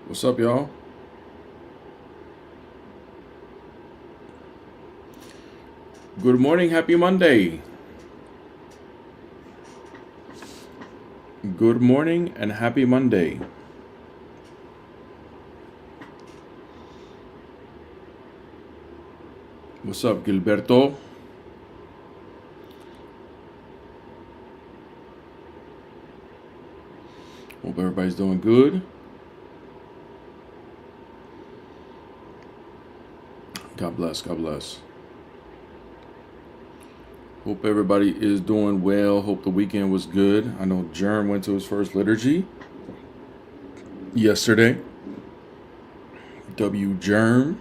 What's up, y'all? Good morning. Happy Monday. Good morning and happy Monday. What's up, Gilberto? Hope everybody's doing good. God bless. God bless. Hope everybody is doing well. Hope the weekend was good. I know Jerm went to his first liturgy yesterday. W. Jerm.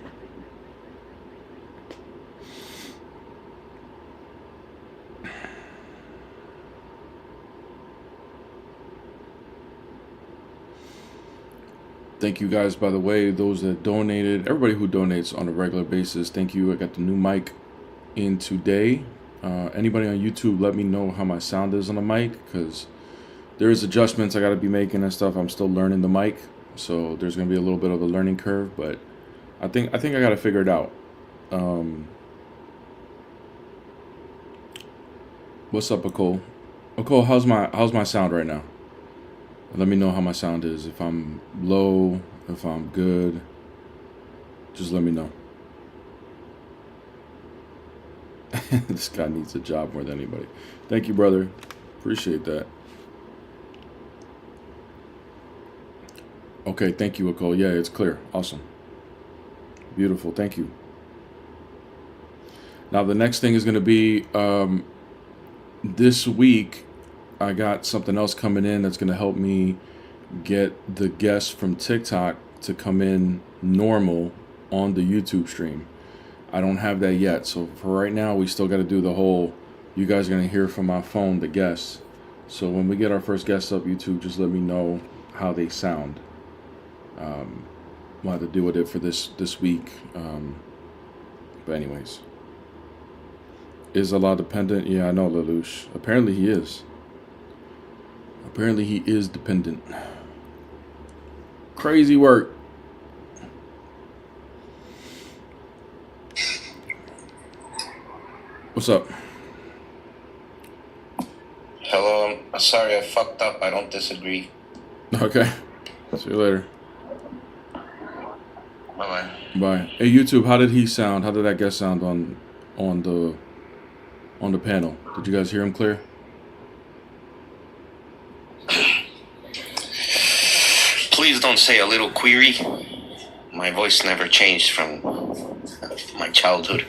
Thank you guys, by the way, those that donated, everybody who donates on a regular basis. Thank you. I got the new mic in today. Anybody on YouTube, let me know how my sound is on the mic, because there is adjustments I got to be making and stuff. I'm still learning the mic, so there's going to be a little bit of a learning curve, but I think I got to figure it out. What's up, Nicole? Nicole, how's my sound right now? Let me know how my sound is. If I'm low, if I'm good, just let me know. This guy needs a job more than anybody. Thank you, brother. Appreciate that. Okay, thank you, Nicole. Yeah, it's clear. Awesome. Beautiful. Thank you. Now, the next thing is going to be this week. I got something else coming in that's going to help me get the guests from TikTok to come in normal on the YouTube stream. I don't have that yet. So for right now, we still got to do the whole, you guys are going to hear from my phone, the guests. So when we get our first guests up YouTube, just let me know how they sound. We'll have to deal with it for this week. But anyways. Is Allah dependent? Yeah, I know, Lelouch. Apparently he is. Apparently he is dependent. Crazy work. What's up? Hello, I'm sorry I fucked up. I don't disagree. Okay. See you later. Bye-bye. Bye. Hey, YouTube, how did he sound? How did that guest sound on the panel? Did you guys hear him clear? Please don't say a little query. My voice never changed from my childhood.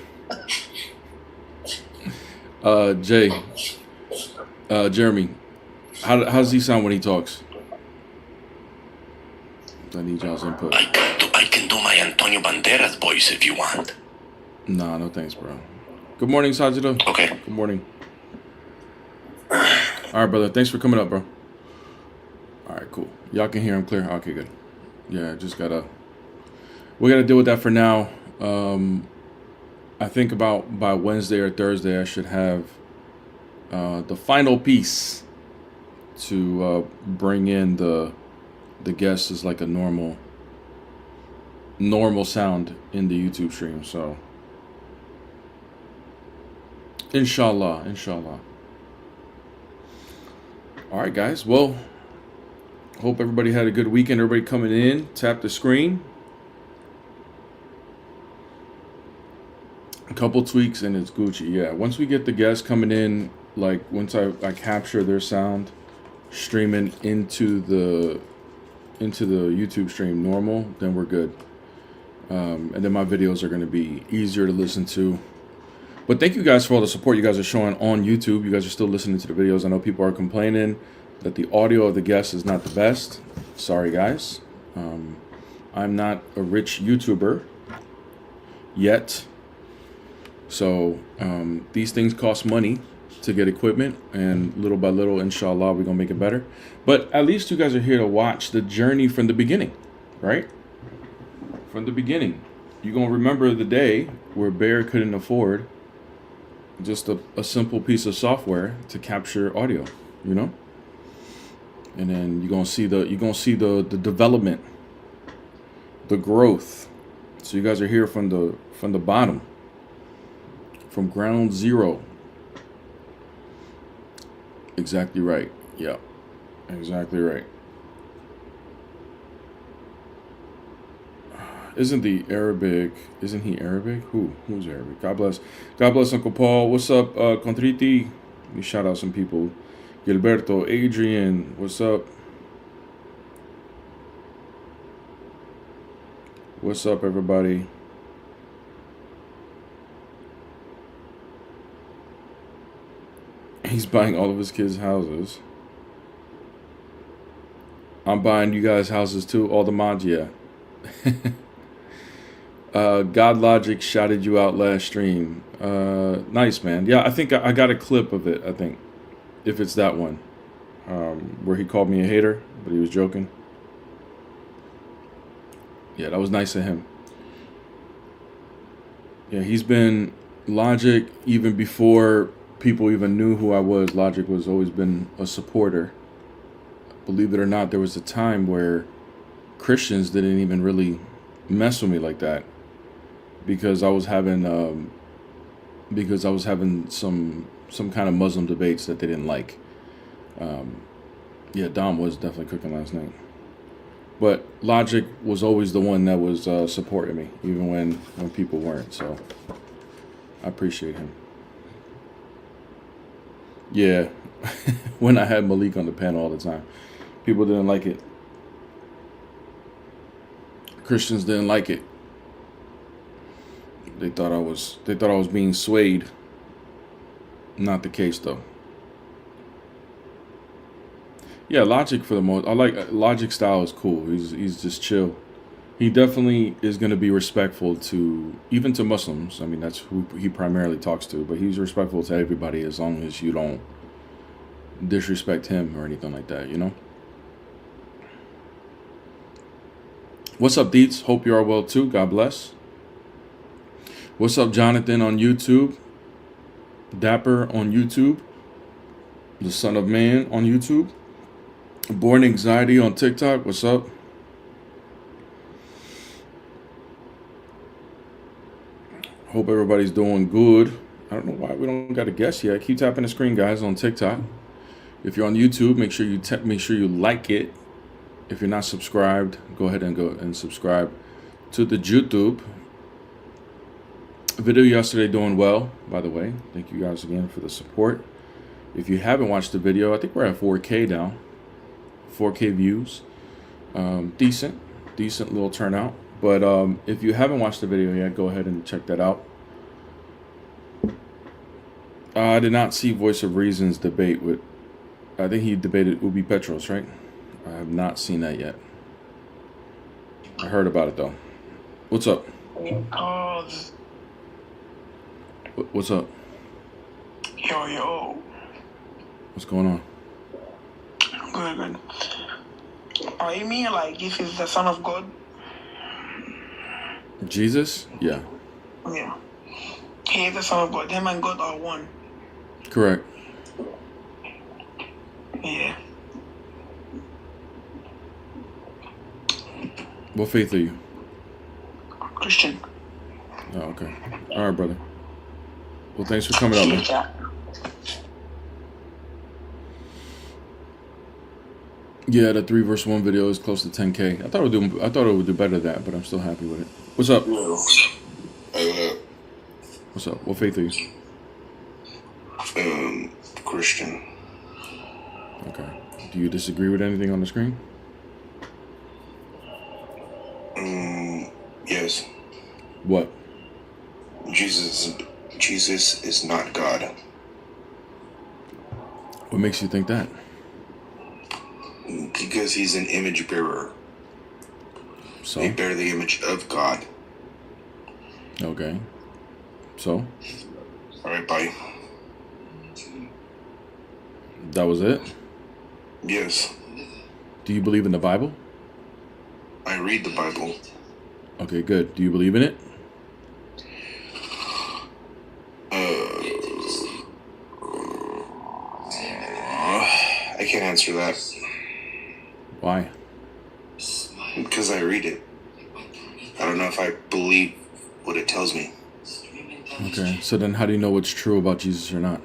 Jeremy, how does he sound when he talks? I need y'all's input. I can do my Antonio Banderas voice if you want. Nah, no thanks, bro. Good morning, Sajida. Okay. Good morning. All right, brother. Thanks for coming up, bro. All right, cool. Y'all can hear him clear? Okay, good. Yeah, we gotta deal with that for now. I think about by Wednesday or Thursday, I should have the final piece to bring in the guests as like a normal sound in the YouTube stream. So inshallah. All right, guys. Well, hope everybody had a good weekend. Everybody coming in, tap the screen. A couple tweaks and it's Gucci. Yeah, once we get the guests coming in, like once I capture their sound, streaming into the YouTube stream normal, then we're good. And then my videos are going to be easier to listen to. But thank you guys for all the support you guys are showing on YouTube. You guys are still listening to the videos. I know people are complaining that the audio of the guests is not the best. Sorry, guys. I'm not a rich YouTuber yet. So these things cost money to get equipment, and little by little, inshallah, we're going to make it better. But at least you guys are here to watch the journey from the beginning, right? From the beginning. You're going to remember the day where Bear couldn't afford just a simple piece of software to capture audio, you know? And then you're going to see the development the growth. So you guys are here from the bottom, from ground zero. Exactly right. Yeah, exactly right. Isn't he Arabic? Who's Arabic? God bless Uncle Paul. What's up, Contriti? Let me shout out some people. Gilberto, Adrian, what's up? What's up, everybody? He's buying all of his kids' houses. I'm buying you guys houses too. All the mods, yeah. God Logic shouted you out last stream. Nice, man. Yeah, I think I got a clip of it, I think. If it's that one. Where he called me a hater, but he was joking. Yeah, that was nice of him. Yeah, he's been Logic even before people even knew who I was. Logic was always been a supporter. Believe it or not, there was a time where Christians didn't even really mess with me like that because I was having some kind of Muslim debates that they didn't like. Yeah, Dom was definitely cooking last night. But Logic was always the one that was supporting me, even when people weren't. So I appreciate him. Yeah, when I had Malik on the panel all the time, people didn't like it. Christians didn't like it. They thought I was being swayed. Not the case though. Yeah, Logic for the most. I like Logic style is cool. He's just chill. He definitely is going to be respectful to even to Muslims. I mean, that's who he primarily talks to. But he's respectful to everybody as long as you don't disrespect him or anything like that. You know. What's up, Deets? Hope you are well too. God bless. What's up, Jonathan on YouTube? Dapper on YouTube. The Son of Man on YouTube. Born Anxiety on TikTok. What's up? Hope everybody's doing good. I don't know why we don't got a guest yet. Keep tapping the screen, guys, on TikTok. If you're on YouTube, make sure you like it. If you're not subscribed, go ahead and subscribe to the YouTube. Video yesterday doing well, by the way. Thank you guys again for the support. If you haven't watched the video, I think we're at 4K now. 4K views. Decent little turnout. But if you haven't watched the video yet, go ahead and check that out. I did not see Voice of Reason's debate with, I think he debated Ubi Petros, right? I have not seen that yet. I heard about it though. What's up? What's up? Yo. What's going on? Good. You mean like if he's the Son of God? Jesus? Yeah. Yeah. He is the Son of God. Him and God are one. Correct. Yeah. What faith are you? Christian. Oh, okay. All right, brother. Well, thanks for coming out, man. Yeah, the 3 verse 1 video is close to 10K. I thought it would do better than that, but I'm still happy with it. What's up? What's up? What faith are you? Christian. Okay. Do you disagree with anything on the screen? Yes. What? Jesus is not God. What makes you think that? Because he's an image bearer. So? They bear the image of God. Okay. So? All right, bye. That was it? Yes. Do you believe in the Bible? I read the Bible. Okay, good. Do you believe in it? I can't answer that. Why? Because I read it. I don't know if I believe what it tells me. Okay, so then how do you know what's true about Jesus or not?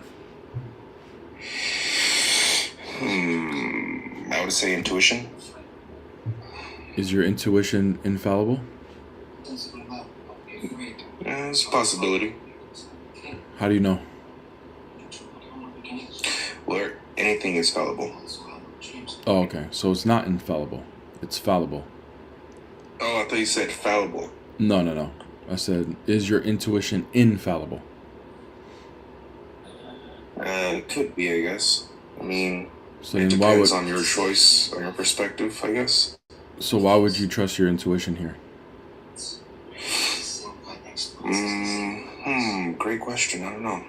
I would say intuition. Is your intuition infallible? It's a possibility. How do you know? Well, anything is fallible. Oh, okay. So it's not infallible. It's fallible. Oh, I thought you said fallible. No. I said, is your intuition infallible? It could be, I guess. I mean, So it then why depends would on your choice, on your perspective, I guess. so why would you trust your intuition here? Great question. I don't know.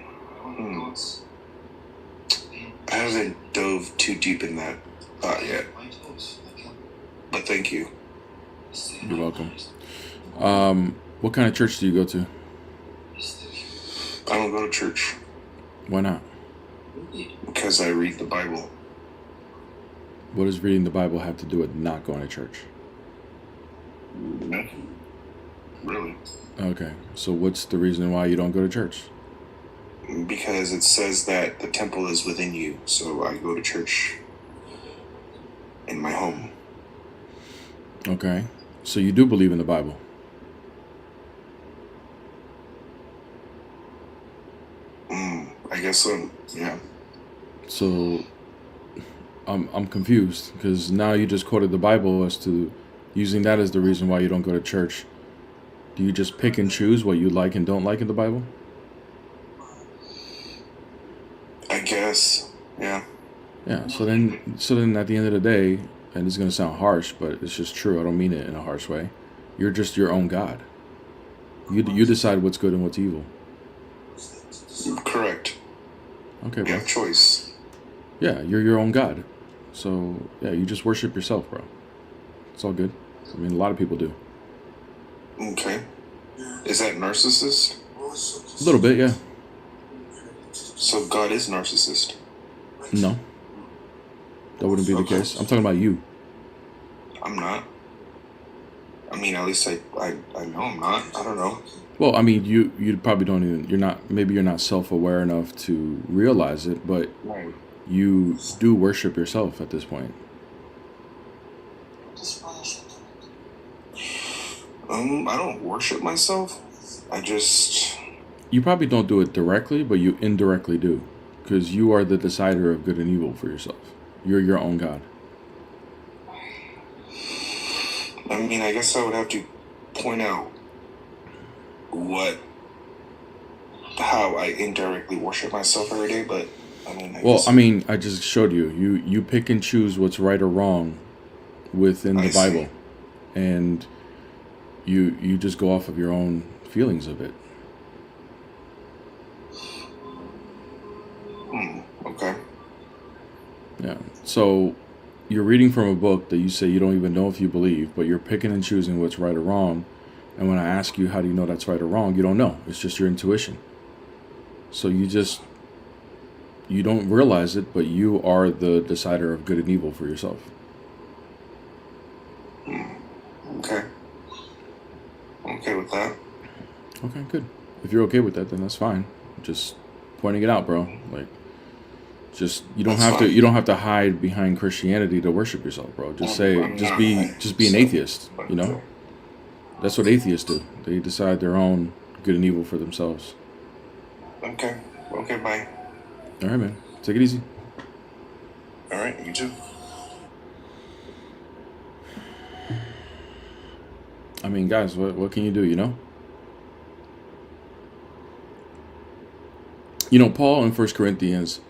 I haven't dove too deep in that thought yet. But thank you. You're welcome. What kind of church do you go to? I don't go to church Why not? because I read the Bible. What does reading the Bible have to do with not going to church? Nothing. Really. Okay, so what's the reason why you don't go to church? Because it says that the temple is within you, so I go to church in my home. Okay, so you do believe in the Bible. I guess so. Yeah. So I'm confused because now you just quoted the Bible as to using that as the reason why you don't go to church. Do you just pick and choose what you like and don't like in the Bible? I guess. Yeah. Yeah. So then at the end of the day, and it's gonna sound harsh, but it's just true. I don't mean it in a harsh way. You're just your own God. You decide what's good and what's evil. Correct. Okay, You bro. have choice. Yeah, you're your own God. So yeah, you just worship yourself, bro. It's all good. I mean, a lot of people do. Okay. Is that narcissist? A little bit, yeah. So God is narcissist. No, that wouldn't be the Okay. case. I'm talking about you. I'm not. I mean, at least I know I'm not. I don't know. Well, I mean, you probably don't even. Maybe you're not self-aware enough to realize it, but Right. you do worship yourself at this point. I don't worship myself. I just. You probably don't do it directly, but you indirectly do, because you are the decider of good and evil for yourself. You're your own God. I mean, I guess I would have to point out how I indirectly worship myself every day, but I mean, I just showed you. You pick and choose what's right or wrong within the I see. Bible, and you just go off of your own feelings of it. Okay. Yeah. So you're reading from a book that you say you don't even know if you believe, but you're picking and choosing what's right or wrong. And when I ask you how do you know that's right or wrong, you don't know. It's just your intuition. So you don't realize it, but you are the decider of good and evil for yourself. Okay. I'm okay with that. Okay, good. If you're okay with that, then that's fine. Just pointing it out, bro. Like, just you don't That's have to fine. you don't have to hide behind Christianity to worship yourself, bro. Just say I'm just not. be an atheist, you know? That's what atheists do. They decide their own good and evil for themselves. Okay. Okay, bye. All right, man. Take it easy. All right, you too. I mean, guys, what can you do, you know? You know, Paul in 1 Corinthians,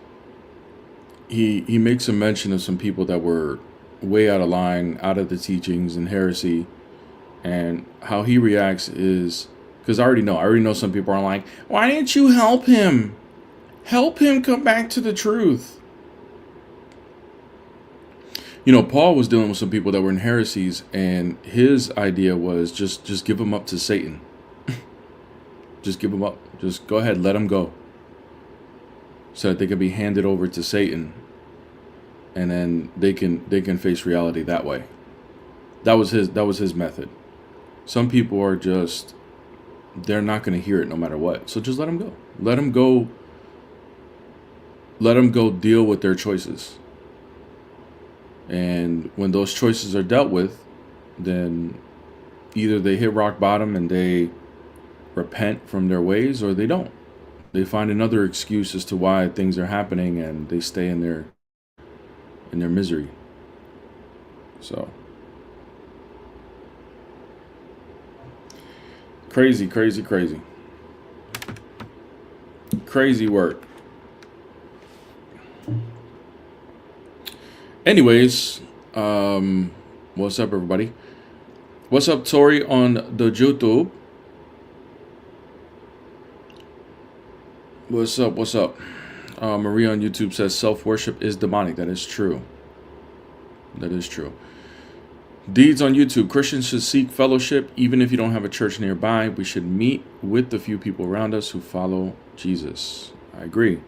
he makes a mention of some people that were way out of line, out of the teachings and heresy, and how he reacts is, because I already know some people are like, why didn't you help him? Help him come back to the truth. You know, Paul was dealing with some people that were in heresies, and his idea was just give them up to Satan. Just give them up. Just go ahead, let them go, so that they can be handed over to Satan, and then they can face reality that way. That was his method. Some people are just, they're not going to hear it no matter what. So just let them go. Let them go. Let them go deal with their choices. And when those choices are dealt with, then either they hit rock bottom and they repent from their ways, or they don't. They find another excuse as to why things are happening, and they stay in their misery. So crazy work. Anyways, what's up, everybody? What's up, Tori, on the YouTube? What's up? Maria on YouTube says self-worship is demonic. That is true. Deeds on YouTube. Christians should seek fellowship even if you don't have a church nearby. We should meet with the few people around us who follow Jesus. I agree.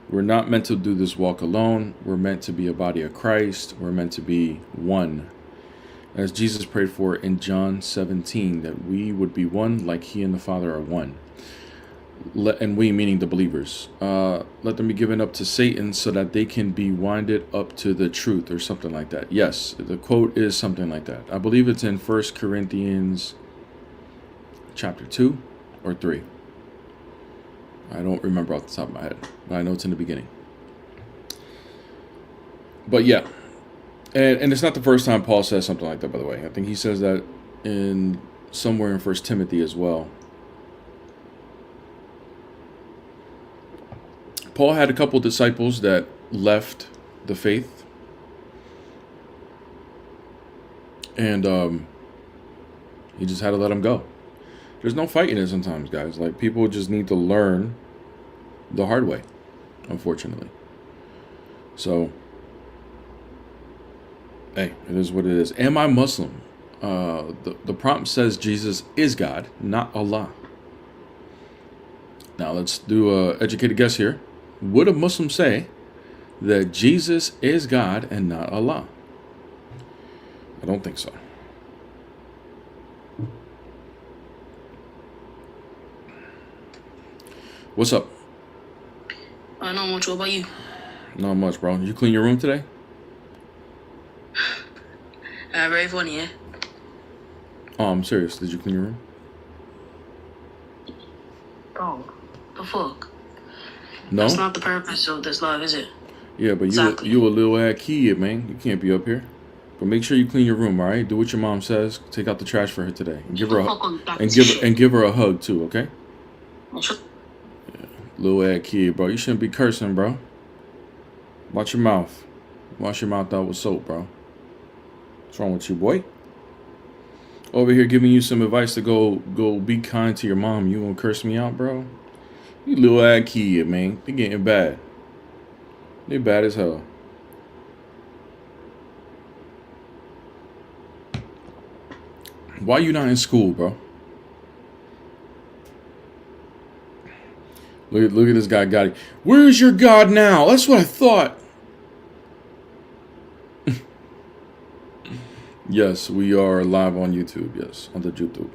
We're not meant to do this walk alone. We're meant to be a body of Christ. We're meant to be one. As Jesus prayed for in John 17, that we would be one like he and the Father are one. And we, meaning the believers. Let them be given up to Satan so that they can be winded up to the truth, or something like that. Yes, the quote is something like that. I believe it's in 1 Corinthians chapter 2 or 3. I don't remember off the top of my head, but I know it's in the beginning. But yeah, and it's not the first time Paul says something like that, by the way. I think he says that in somewhere in 1 Timothy as well. Paul had a couple disciples that left the faith, and he just had to let them go. There's no fighting it sometimes, guys. Like, people just need to learn the hard way, unfortunately. So, hey, it is what it is. Am I Muslim? The prompt says Jesus is God, not Allah. Now, let's do an educated guess here. Would a Muslim say that Jesus is God and not Allah? I don't think so. What's up? Not much. What about you? Not much, bro. Did you clean your room today? Very funny, yeah? Oh, I'm serious. Did you clean your room? Bro, the fuck? No? That's not the purpose of this live, is it? Yeah, but Exactly. you a little ass kid, man. You can't be up here. But make sure you clean your room, all right? Do what your mom says. Take out the trash for her today, and give her give her a hug too, okay? Little ass kid, bro. You shouldn't be cursing, bro. Watch your mouth. Wash your mouth out with soap, bro. What's wrong with you, boy? Over here giving you some advice to go be kind to your mom. You gonna curse me out, bro? You little ass kid, man. They getting bad. They bad as hell. Why you not in school, bro? Look at this guy, Gotti. Where's your God now? That's what I thought. Yes, we are live on YouTube. Yes, on the YouTube.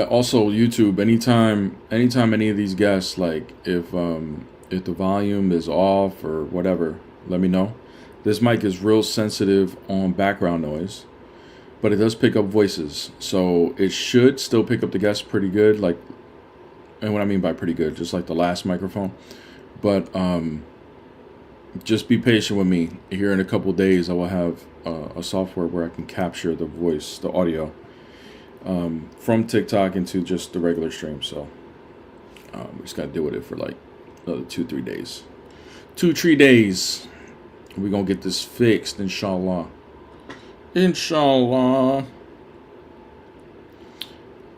Also, YouTube. Anytime any of these guests, like if the volume is off or whatever, let me know. This mic is real sensitive on background noise, but it does pick up voices, so it should still pick up the guests pretty good. Like, and what I mean by pretty good, just like the last microphone. But just be patient with me. Here in a couple of days, I will have a software where I can capture the voice, the audio, from TikTok into just the regular stream. So we just gotta deal with it for like another 2-3 days. 2-3 days. We're gonna get this fixed, inshallah. Inshallah.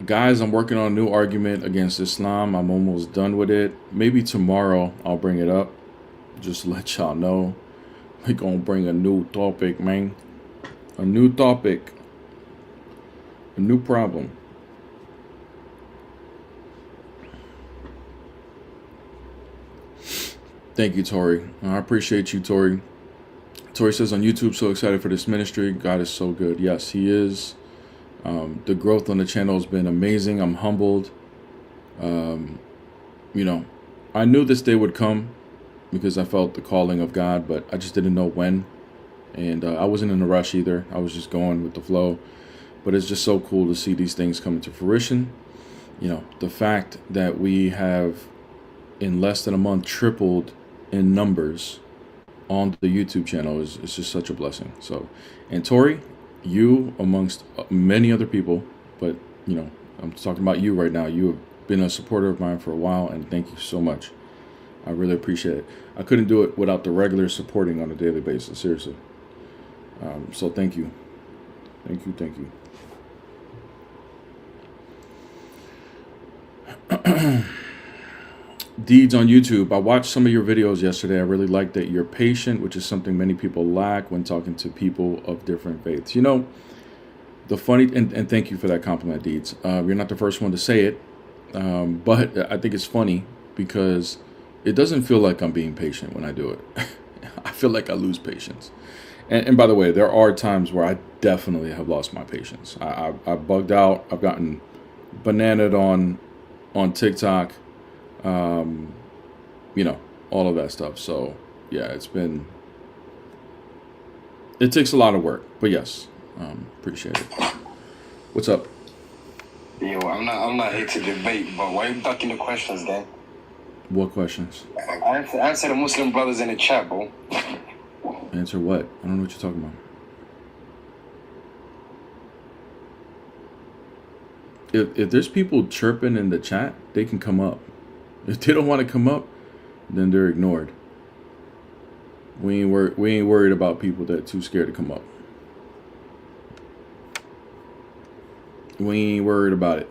Guys, I'm working on a new argument against Islam. I'm almost done with it. Maybe tomorrow I'll bring it up. Just to let y'all know. We're gonna bring a new topic, man. A new topic. A new problem. Thank you, Tori. I appreciate you, Tori. Tori says on YouTube, so excited for this ministry. God is so good. Yes, he is. The growth on the channel has been amazing. I'm humbled. You know, I knew this day would come because I felt the calling of God, but I just didn't know when. And I wasn't in a rush either. I was just going with the flow. But it's just so cool to see these things come into fruition. You know, the fact that we have, in less than a month, tripled in numbers on the YouTube channel is just such a blessing. So, and Tori, you amongst many other people, but, you know, I'm talking about you right now. You have been a supporter of mine for a while, and thank you so much. I really appreciate it. I couldn't do it without the regular supporting on a daily basis, seriously. So thank you. Thank you, thank you. Deeds on YouTube. I watched some of your videos yesterday. I really like that you're patient, which is something many people lack when talking to people of different faiths. You know, the funny, and thank you for that compliment, Deeds. You're not the first one to say it, but I think it's funny because it doesn't feel like I'm being patient when I do it. I feel like I lose patience. And by the way, there are times where I definitely have lost my patience. I bugged out. I've gotten bananaed on TikTok. You know, all of that stuff. So yeah, it takes a lot of work, but yes, appreciate it. What's up? Yo, I'm not here to debate, but why are you ducking the questions, gang? What questions? Answer the Muslim brothers in the chat, bro. Answer what? I don't know what you're talking about. If there's people chirping in the chat, they can come up. If they don't want to come up, then they're ignored. We ain't worried about people that are too scared to come up. We ain't worried about it.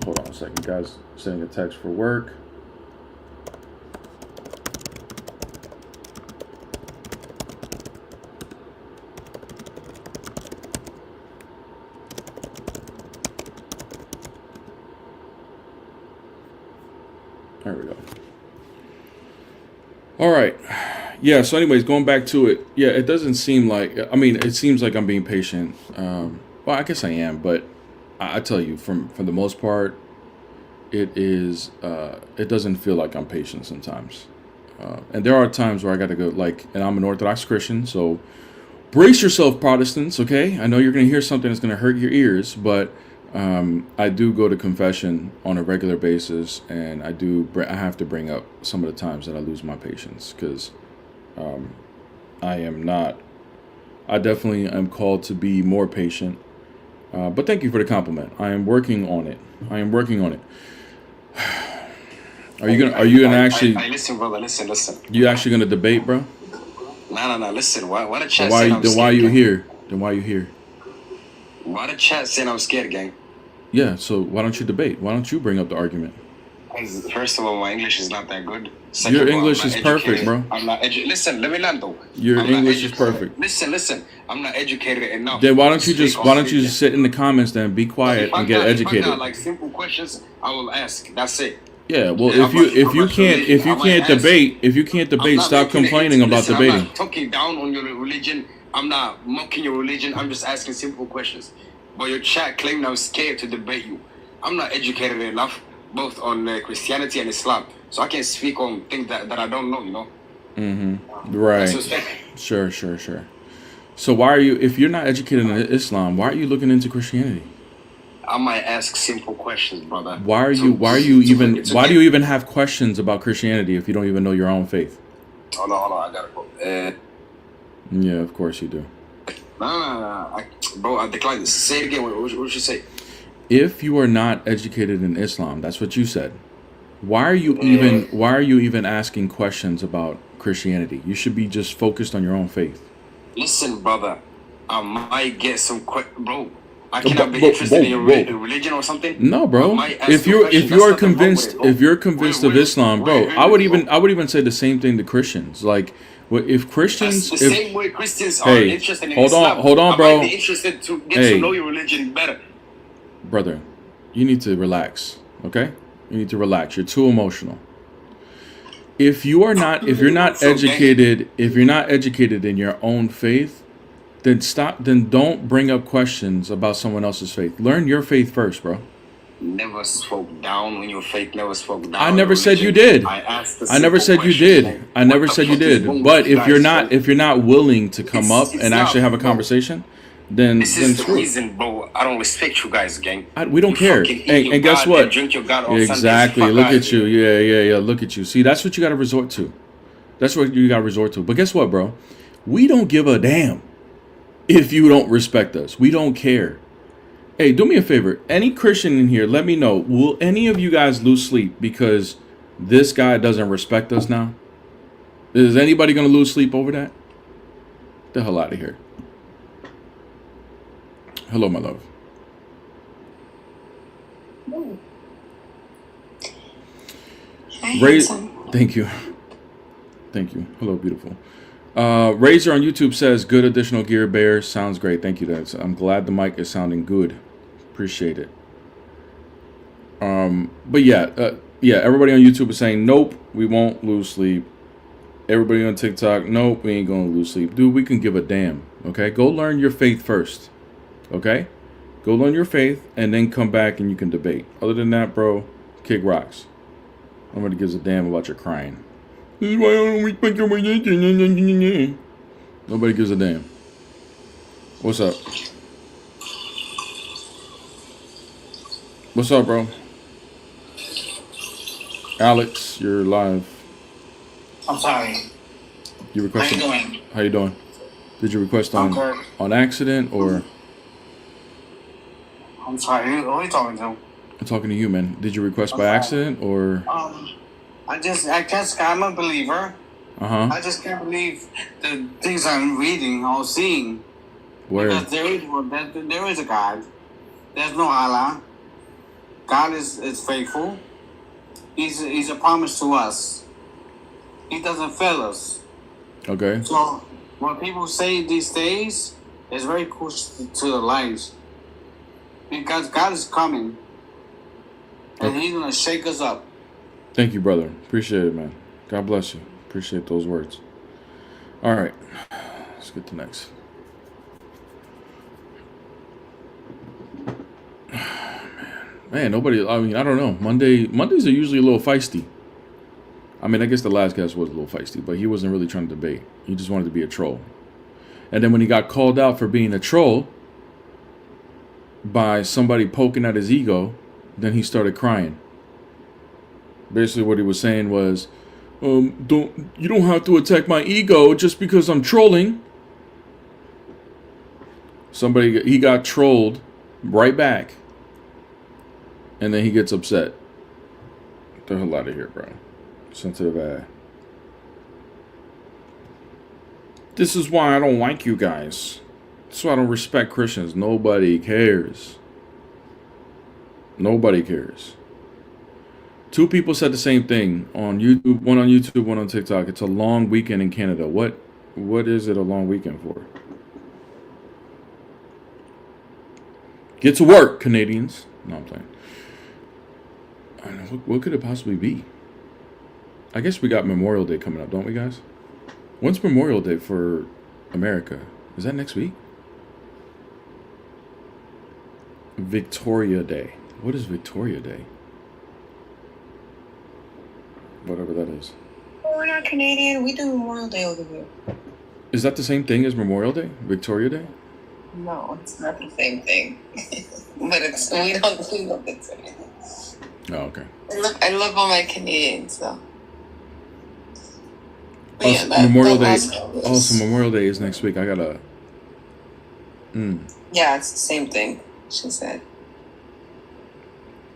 Hold on a second, guys. Sending a text for work. There we go. All right. Yeah, so anyways, going back to it. Yeah, it doesn't seem like, I mean, it seems like I'm being patient. Well, I guess I am, but I tell you, from the most part, it doesn't feel like I'm patient sometimes. And there are times where I got to go, like, and I'm an Orthodox Christian, so brace yourself, Protestants, okay? I know you're going to hear something that's going to hurt your ears, but I do go to confession on a regular basis, and I have to bring up some of the times that I lose my patience, because I definitely am called to be more patient. But thank you for the compliment. I am working on it. Are you gonna actually? Listen, brother. Listen. You actually gonna debate, bro? No. Listen. Why the chat? Why are you here? Why the chat saying I'm scared, gang? Yeah. So why don't you debate? Why don't you bring up the argument? Because first of all, my English is not that good. Your English is perfect, bro. I'm not Listen, let me land though. Your English is perfect. Listen. I'm not educated enough. Then why don't you just sit in the comments then, be quiet and get educated? If I got like simple questions, I will ask. That's it. Yeah, well, if you can't debate, stop complaining about debating. I'm not talking down on your religion. I'm not mocking your religion. I'm just asking simple questions. But your chat claiming I'm scared to debate you. I'm not educated enough, both on Christianity and Islam, so I can't speak on things that I don't know. You know. Mm-hmm. Right. Sure. So why are you? If you're not educated in Islam, why are you looking into Christianity? I might ask simple questions, brother. Why do you even have questions about Christianity if you don't even know your own faith? Hold on, I gotta go. Yeah, of course you do. No. Bro, I declined this. Say it again. What should you say? If you are not educated in Islam, that's what you said. Why are you even asking questions about Christianity? You should be just focused on your own faith. Listen, brother. I might get some bro. I cannot be Whoa, interested in your whoa. religion or something. No, bro. I might ask If you a you're question. if That's you are nothing wrong with convinced it, bro. if you're convinced of Islam, bro, wait, I would bro. even say the same thing to Christians. Like, if Christians, That's the if same way Christians are hey, interested in hold Islam. on, I bro. might be interested to get Hey. to know your religion better. Brother, you need to relax. Okay, you need to relax. You're too emotional. If you're not educated in your own faith, then don't bring up questions about someone else's faith. Learn your faith first, bro. Never spoke down when your faith never spoke down. I never said you did. I never said you did. I never said you did. But if you're not willing to come up and actually have a conversation, then This is the screw it. reason, bro. I don't respect you guys, gang. We don't care. fucking eat your And guess God what? and drink your God on Exactly. Sundays. Look Fuck at outta you. here. Yeah. Look at you. See, that's what you got to resort to. That's what you got to resort to. But guess what, bro? We don't give a damn if you don't respect us. We don't care. Hey, do me a favor. Any Christian in here, let me know. Will any of you guys lose sleep because this guy doesn't respect us now? Is anybody going to lose sleep over that? Get the hell out of here. Hello, my love. Thank you. Hello, beautiful. Razor on YouTube says, good additional gear, Bear. Sounds great. Thank you. I'm glad the mic is sounding good. Appreciate it. But yeah, everybody on YouTube is saying, nope, we won't lose sleep. Everybody on TikTok, nope, we ain't gonna lose sleep. Dude, we can give a damn. Okay, go learn your faith first. Okay, go learn your faith and then come back and you can debate. Other than that, bro, kick rocks. Nobody gives a damn about your crying. This is why I don't respect your religion. Nobody gives a damn. What's up? What's up, bro? Alex, you're live. I'm sorry. You requested. How you doing? How you doing? Did you request I'm good. on accident or? I'm sorry. Who are you talking to? I'm talking to you, man. Did you request by sorry. accident or? I guess I'm a believer. I just can't believe the things I'm reading or seeing. Where? Because there is a God. There's no Allah. God is faithful. He's a promise to us. He doesn't fail us. Okay. So what people say these days is very close to the lies. Because God is coming. And He's going to shake us up. Thank you, brother. Appreciate it, man. God bless you. Appreciate those words. All right. Let's get to next. Man, nobody, I mean, I don't know. Mondays are usually a little feisty. I mean, I guess the last guest was a little feisty, but he wasn't really trying to debate. He just wanted to be a troll. And then when he got called out for being a troll by somebody poking at his ego, then he started crying. Basically what he was saying was, you don't have to attack my ego just because I'm trolling. He got trolled right back. And then he gets upset. Get the hell out of here, bro. Sensitive ass. This is why I don't like you guys. That's why I don't respect Christians. Nobody cares. Nobody cares. Two people said the same thing on YouTube. One on YouTube, one on TikTok. It's a long weekend in Canada. What is it a long weekend for? Get to work, Canadians. No, I'm playing. I don't know, what could it possibly be? I guess we got Memorial Day coming up, don't we, guys? When's Memorial Day for America? Is that next week? Victoria Day. What is Victoria Day? Whatever that is. Oh, we're not Canadian. We do Memorial Day over here. Is that the same thing as Memorial Day? Victoria Day? No, it's not the same thing. But we don't get to it. Oh, okay. I love all my Canadians, so. But Also, yeah, Memorial Day. Also, Memorial Day is next week. I gotta. Yeah, it's the same thing. She said.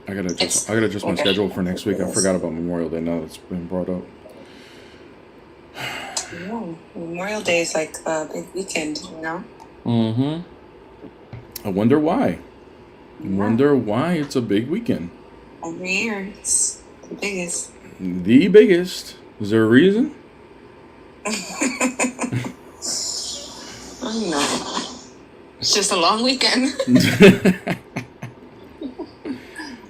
I gotta adjust my schedule for next week. I forgot about Memorial Day. Now it's been brought up. No, Memorial Day is like a big weekend, you know. I wonder why. Wonder why it's a big weekend. Every year, it's the biggest. The biggest. Is there a reason? I don't know. It's just a long weekend.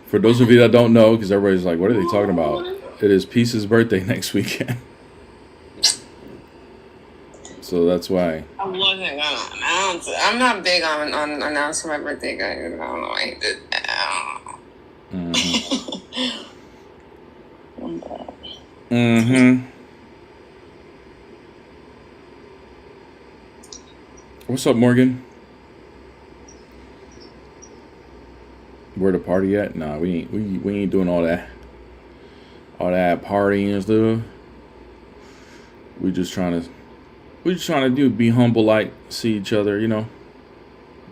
For those of you that don't know, because everybody's like, what are they talking about? It is Peace's birthday next weekend. So that's why. I wasn't gonna announce it. I'm not big on announcing my birthday, guys. I don't know why he did that. What's up, Morgan? Where the party at? Nah, we ain't doing all that partying and stuff. We just trying to be humble, like see each other, you know.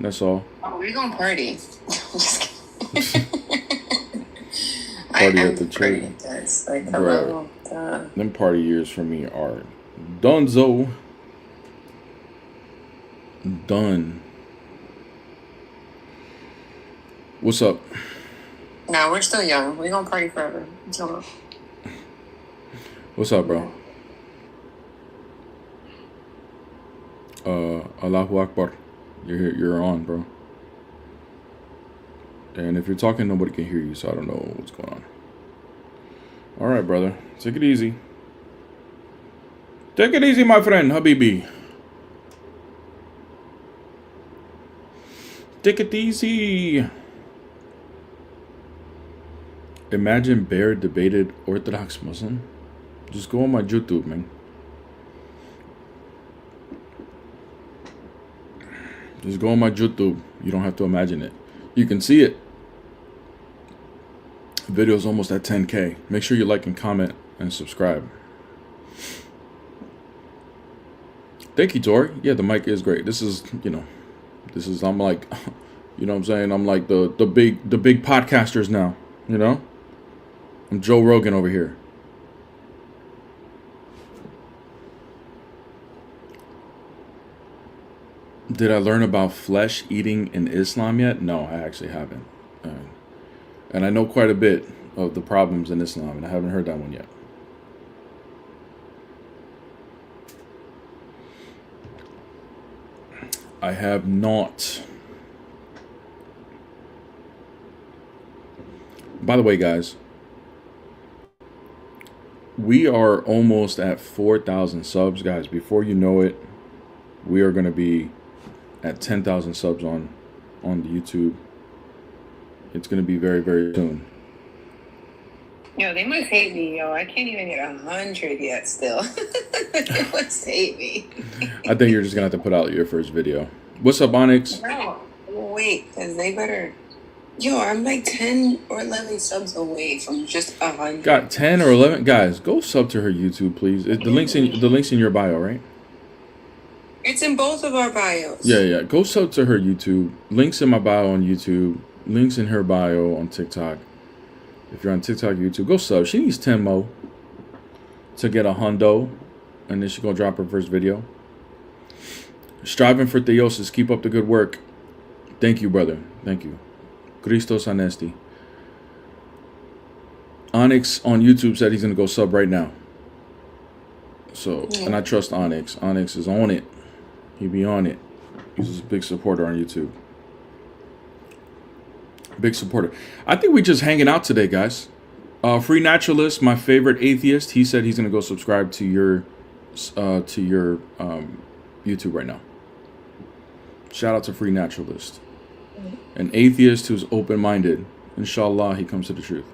That's all. Oh, we gonna party. Just kidding. Party at the church. Like, hello. Them party years for me are donezo. Done. What's up? Nah, we're still young. We gonna party forever. So. What's up, bro? Allahu Akbar. You're here, you're on, bro. And if you're talking, nobody can hear you, so I don't know what's going on. All right, brother. Take it easy. Take it easy, my friend, Habibi. Take it easy. Imagine Bear debated Orthodox Muslim. Just go on my YouTube, man. Just go on my YouTube. You don't have to imagine it. You can see it. The video's almost at 10K. Make sure you like and comment and subscribe. Thank you, Tori. Yeah, the mic is great. This is, I'm like, you know what I'm saying? I'm like the big podcasters now, you know? I'm Joe Rogan over here. Did I learn about flesh eating in Islam yet? No, I actually haven't. And I know quite a bit of the problems in Islam, and I haven't heard that one yet. I have not. By the way, guys, we are almost at 4,000 subs, guys. Before you know it, we are going to be at 10,000 subs on the YouTube. It's going to be very, very soon. Yo, they must hate me, yo. I can't even get 100 yet still. They must hate me. I think you're just going to have to put out your first video. What's up, Onyx? No, wait, because they better... Yo, I'm like 10 or 11 subs away from just 100. Got 10 or 11? Guys, go sub to her YouTube, please. The link's in your bio, right? It's in both of our bios. Yeah. Go sub to her YouTube. Links in my bio on YouTube. Links in her bio on TikTok. If you're on TikTok, YouTube, go sub. She needs 10 more to get a hundo, and then she's gonna drop her first video. Striving for theosis. Keep up the good work. Thank you, brother. Thank you. Christos Anesti. Onyx on YouTube said he's gonna go sub right now. So, and I trust Onyx. Onyx is on it. He be on it. He's a big supporter on YouTube. Big supporter. I think we just hanging out today, guys. Free Naturalist, my favorite atheist, he said he's gonna go subscribe to your YouTube right now. Shout out to Free Naturalist. An atheist who's open-minded. Inshallah, he comes to the truth.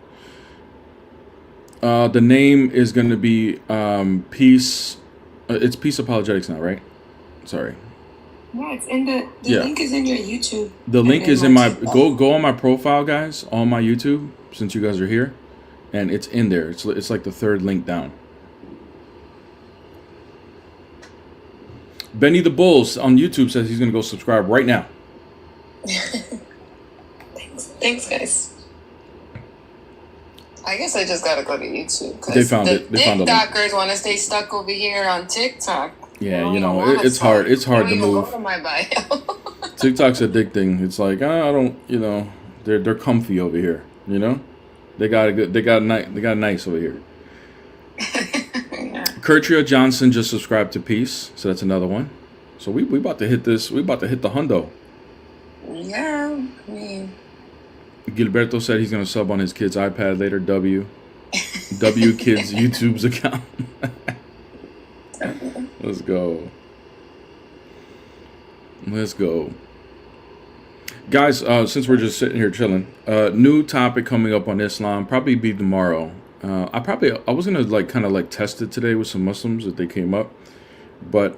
The name is going to be Peace. It's Peace Apologetics now, right? Sorry. Yeah, it's in the link is in your YouTube. The link is in my go on my profile, guys, on my YouTube, since you guys are here, and it's in there. It's like the third link down. Benny the Bulls on YouTube says he's going to go subscribe right now. Thanks, guys. I guess I just gotta go to YouTube. They found it. They found it. TikTokers want to stay stuck over here on TikTok. Yeah, don't you even know, wanna it's hard. start. It's hard to Don't even move. go to my bio. TikTok's addicting. It's like I don't, you know, they're comfy over here. You know, they got a good, they got nice over here. Yeah. Kurtria Johnson just subscribed to Peace, so that's another one. So we about to hit this. We about to hit the hundo. Yeah, I mean, Gilberto said he's gonna sub on his kid's iPad later. W Kids YouTube's account. Let's go. Let's go. Guys, since we're just sitting here chilling, new topic coming up on Islam, probably be tomorrow. I was gonna like kind of like test it today with some Muslims if they came up, but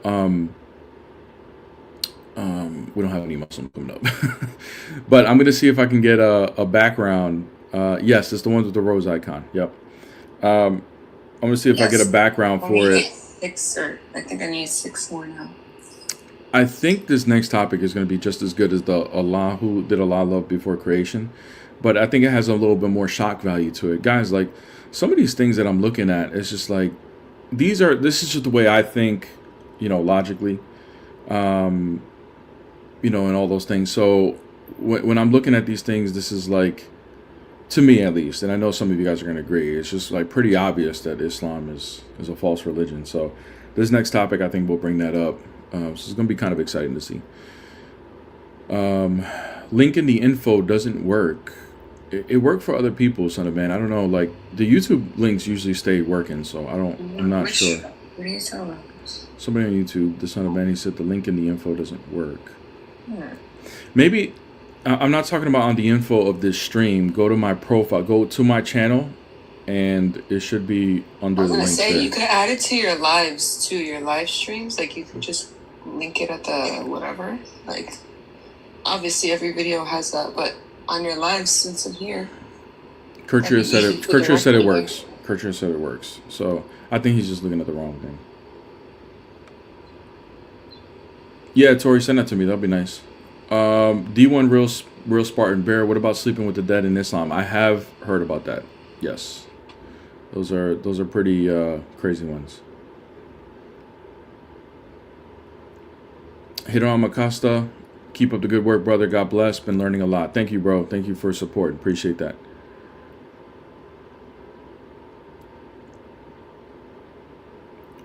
we don't have any Muslims coming up. But I'm gonna see if I can get a background. Yes, it's the ones with the rose icon. Yep. I'm gonna see if I get a background for it. I think I need 6 more now. I think this next topic is going to be just as good as the Allah who did Allah love before creation, but I think it has a little bit more shock value to it. Guys, like some of these things that I'm looking at, it's just like this is just the way I think, you know, logically, you know, and all those things. So when I'm looking at these things, this is like, to me at least, and I know some of you guys are going to agree, it's just like pretty obvious that Islam is a false religion. So this next topic, I think we'll bring that up. So it's going to be kind of exciting to see. Link in the info doesn't work. It worked for other people, son of man. I don't know. Like the YouTube links usually stay working, so I'm not sure. What are you talking about? Somebody on YouTube, the son of man, he said the link in the info doesn't work. Yeah. Maybe I'm not talking about on the info of this stream. Go to my profile. Go to my channel. And it should be under the link there. You could add it to your lives too, your live streams. Like you could just link it at the whatever. Like obviously every video has that, but on your lives, since I'm here. Kurtria said it. Kurtria said it works. Kurtria said it works. So I think he's just looking at the wrong thing. Yeah, Tori, send that to me. That'll be nice. D1 real Spartan Bear. What about sleeping with the dead in Islam? I have heard about that. Yes. Those are pretty crazy ones. Hiram Acosta, keep up the good work, brother. God bless. Been learning a lot. Thank you, bro. Thank you for support. Appreciate that.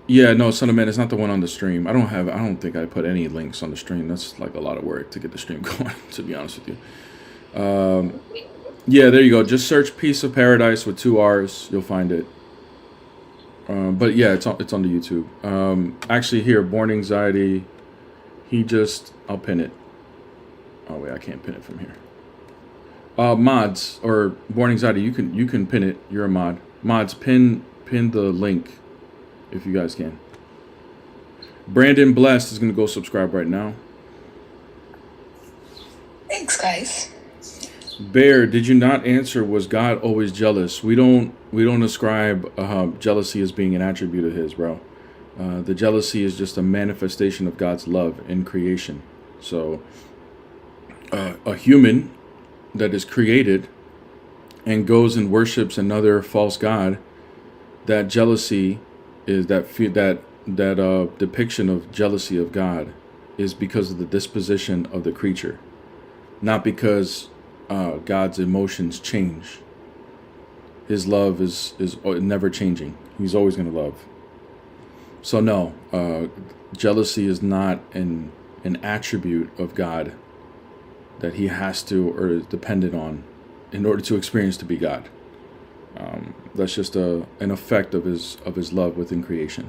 Yeah, no, son of man, it's not the one on the stream. I don't think I put any links on the stream. That's like a lot of work to get the stream going, to be honest with you. Yeah, there you go. Just search Piece of Paradise with 2 R's. You'll find it. But yeah, it's on the YouTube. Actually, here, Born Anxiety. I'll pin it. Oh wait, I can't pin it from here. Mods or Born Anxiety, you can pin it. You're a mod. Mods, pin the link if you guys can. Brandon Blessed is gonna go subscribe right now. Thanks, guys. Bear, did you not answer? Was God always jealous? We don't ascribe jealousy as being an attribute of His, bro. The jealousy is just a manifestation of God's love in creation. So, a human that is created and goes and worships another false god, that jealousy is that depiction of jealousy of God is because of the disposition of the creature, not because God's emotions change. His love is never changing. He's always going to love. So no, jealousy is not an attribute of God that He has to or is dependent on in order to experience to be God. That's just an effect of his love within creation.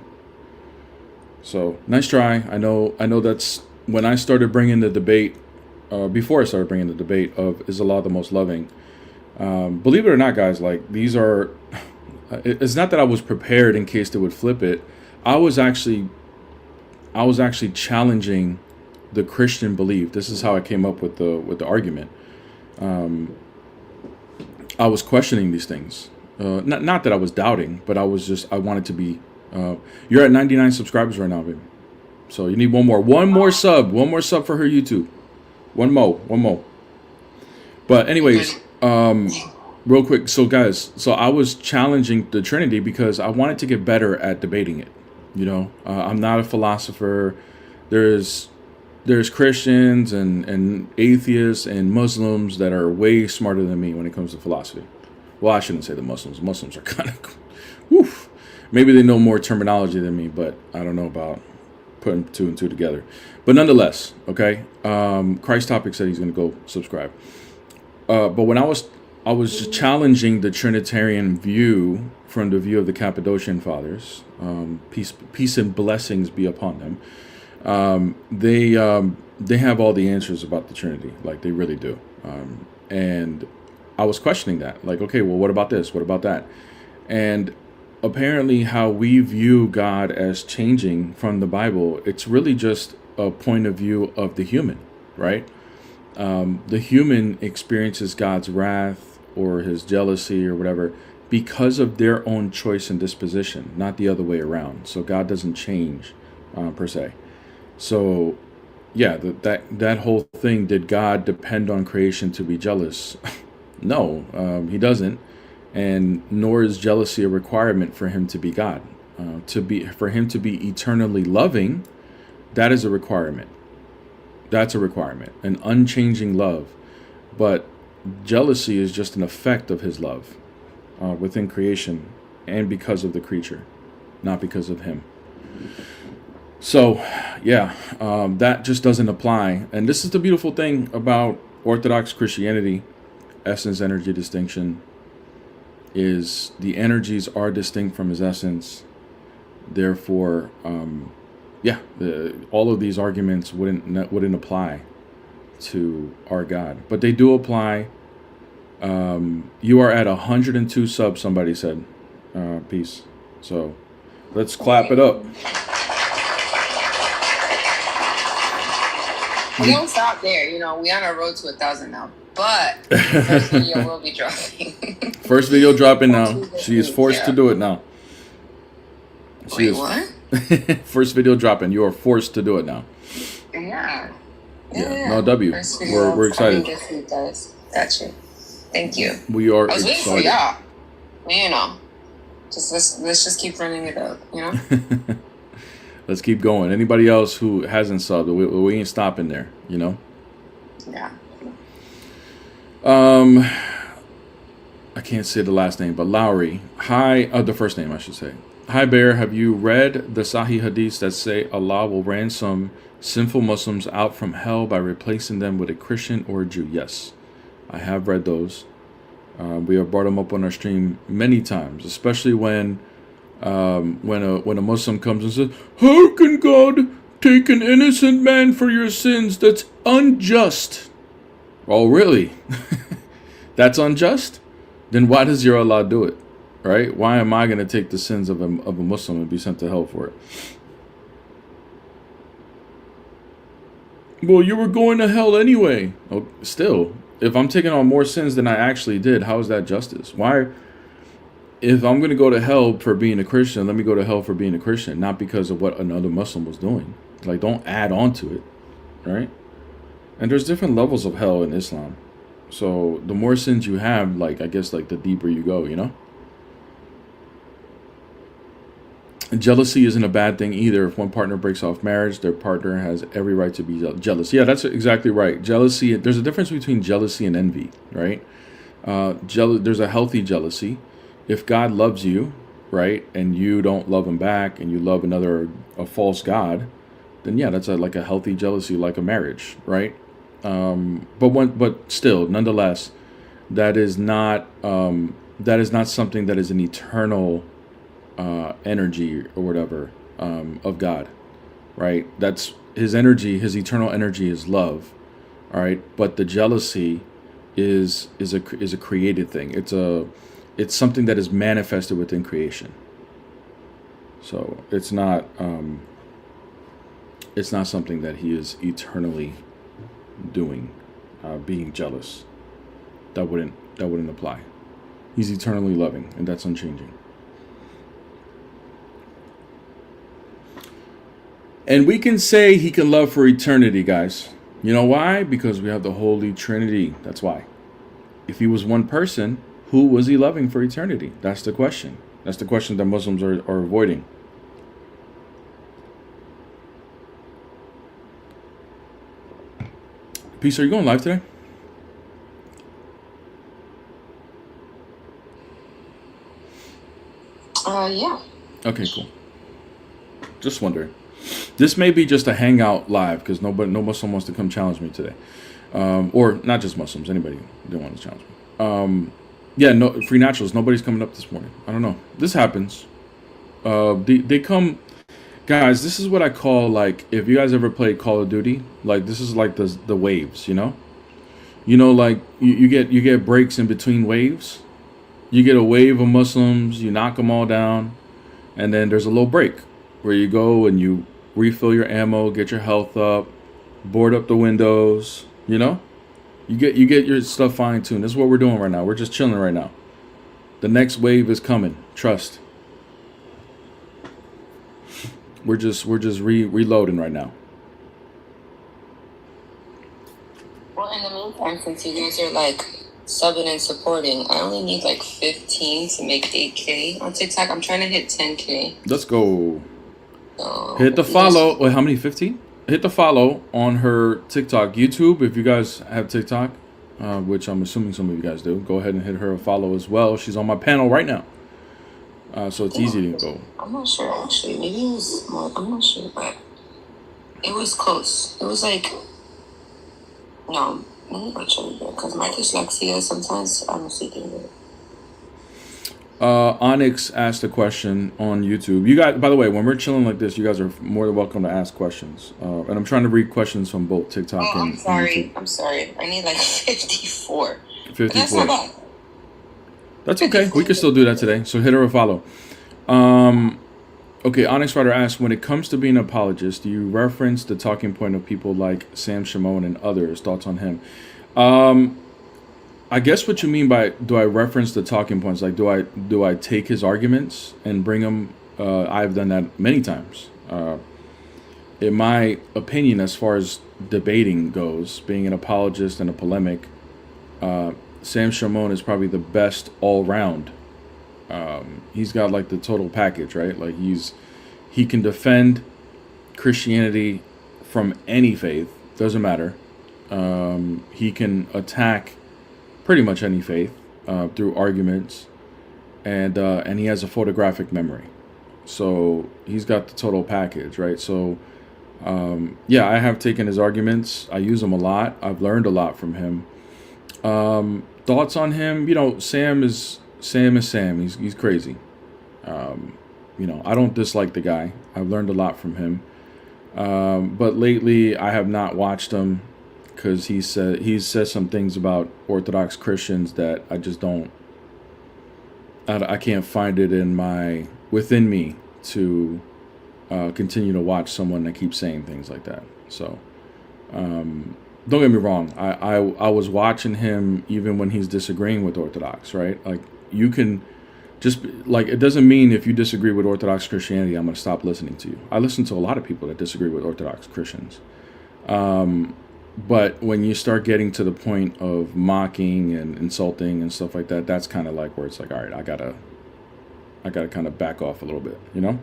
So nice try. I know that's when I started bringing the debate. Before I started bringing the debate of is Allah the most loving, believe it or not, guys, like these are, it's not that I was prepared in case they would flip it. I was actually challenging the Christian belief. This is how I came up with the argument. I was questioning these things. Not that I was doubting, but I wanted to be. You're at 99 subscribers right now, baby. So you need one more sub for her YouTube. One more. But anyways, real quick. So guys, I was challenging the Trinity because I wanted to get better at debating it. I'm not a philosopher. There's Christians and atheists and Muslims that are way smarter than me when it comes to philosophy. Well, I shouldn't say the Muslims. Muslims are kind of, woof. Maybe they know more terminology than me, but I don't know about putting 2 and 2 together. But nonetheless, okay. Christ Topic said he's going to go subscribe. But when I was challenging the Trinitarian view from the view of the Cappadocian Fathers, peace and blessings be upon them. They have all the answers about the Trinity, like they really do. And I was questioning that, like, okay, well, what about this? What about that? And apparently how we view God as changing from the Bible, it's really just a point of view of the human, right? The human experiences God's wrath or his jealousy or whatever because of their own choice and disposition, not the other way around. So God doesn't change per se. So yeah, that whole thing, did God depend on creation to be jealous? No, he doesn't. And nor is jealousy a requirement for him to be God. For him to be eternally loving, that is a requirement. That's a requirement, an unchanging love. But jealousy is just an effect of his love within creation and because of the creature, not because of him. So, yeah, that just doesn't apply. And this is the beautiful thing about Orthodox Christianity, essence energy distinction, is the energies are distinct from his essence. Therefore, all of these arguments wouldn't apply to our God, but they do apply. You are at 102 subs, somebody said. Peace. So let's clap it up. We don't stop there. We on our road to 1,000 now. But first video will be dropping. First video dropping now. She is forced to do it now. Wait, what? First video dropping. You are forced to do it now. Yeah. No W. We're excited. Gotcha. Thank you. We are I was excited. waiting for y'all. Just let's just keep running it up. Let's keep going. Anybody else who hasn't subbed, we ain't stopping there. Yeah. I can't say the last name, but Lowry. Hi, the first name I should say. Hi Bear, have you read the Sahih Hadiths that say Allah will ransom sinful Muslims out from hell by replacing them with a Christian or a Jew? Yes, I have read those. We have brought them up on our stream many times, especially when a Muslim comes and says, "How can God take an innocent man for your sins? That's unjust." Oh, really? That's unjust? Then why does your Allah do it? Right? Why am I going to take the sins of a Muslim and be sent to hell for it? Well, you were going to hell anyway. Oh, still, if I'm taking on more sins than I actually did, how is that justice? Why? If I'm going to go to hell for being a Christian, let me go to hell for being a Christian, not because of what another Muslim was doing. Like, don't add on to it, right? And there's different levels of hell in Islam. So the more sins you have, like, I guess, like, the deeper you go, And jealousy isn't a bad thing either. If one partner breaks off marriage, their partner has every right to be jealous. Yeah, that's exactly right. Jealousy, there's a difference between jealousy and envy, right? There's a healthy jealousy. If God loves you, right, and you don't love him back, and you love a false god, then yeah, that's like a healthy jealousy, like a marriage, right? But still, nonetheless, that is not something that is an eternal energy or whatever of God, right? That's his energy. His eternal energy is love, all right. But the jealousy is a created thing. It's something that is manifested within creation. So it's not something that he is eternally doing, being jealous. That wouldn't apply. He's eternally loving, and that's unchanging. And we can say he can love for eternity, guys. You know why? Because we have the Holy Trinity. That's why. If he was one person, who was he loving for eternity? That's the question. That's the question that Muslims are avoiding. Peace, are you going live today? Yeah. Okay, cool. Just wondering. This may be just a hangout live because no Muslim wants to come challenge me today, or not just Muslims. Anybody don't want to challenge me. Yeah, no free naturals. Nobody's coming up this morning. I don't know. This happens. They come, guys. This is what I call like if you guys ever played Call of Duty. Like this is like the waves. You know, like you get breaks in between waves. You get a wave of Muslims. You knock them all down, and then there's a little break where you go and you refill your ammo, get your health up, board up the windows, you know? You get your stuff fine-tuned. This is what we're doing right now. We're just chilling right now. The next wave is coming. Trust. We're just reloading right now. Well, in the meantime, since you guys are like subbing and supporting, I only need like 15 to make 8K on TikTok. I'm trying to hit 10K. Let's go. So Hit the follow. Wait, how many? 15? Hit the follow on her TikTok. YouTube, if you guys have TikTok, which I'm assuming some of you guys do, go ahead and hit her a follow as well. She's on my panel right now. So it's easy to go. I'm not sure, actually. Maybe it was more. I'm not sure, but it was close. It was like, no, I'm not sure, because my dyslexia sometimes honestly think it. Onyx asked a question on YouTube. You guys, by the way, when we're chilling like this, you guys are more than welcome to ask questions. And I'm trying to read questions from both TikTok and YouTube. I'm sorry. I need like 54. 54. But that's not bad. That's okay. We can still do that today. So hit her a follow. Okay, Onyx Rider asks, when it comes to being an apologist, do you reference the talking point of people like Sam Shimon and others? Thoughts on him? I guess what you mean by do I reference the talking points? Like do I take his arguments and bring them? I've done that many times. In my opinion, as far as debating goes, being an apologist and a polemic, Sam Shimon is probably the best all round. He's got like the total package, right? Like he can defend Christianity from any faith, doesn't matter. He can attack pretty much any faith through arguments, and he has a photographic memory, so he's got the total package, right? So yeah, I have taken his arguments. I use them a lot. I've learned a lot from him. Thoughts on him? You know, Sam is Sam. He's crazy. You know, I don't dislike the guy. I've learned a lot from him. But lately, I have not watched him because he said some things about Orthodox Christians that I just don't. I can't find it within me to continue to watch someone that keeps saying things like that. So don't get me wrong. I was watching him even when he's disagreeing with Orthodox, right? Like you can just like, it doesn't mean if you disagree with Orthodox Christianity, I'm going to stop listening to you. I listen to a lot of people that disagree with Orthodox Christians. But when you start getting to the point of mocking and insulting and stuff like that, that's kind of like where it's like, all right, I gotta kind of back off a little bit, you know?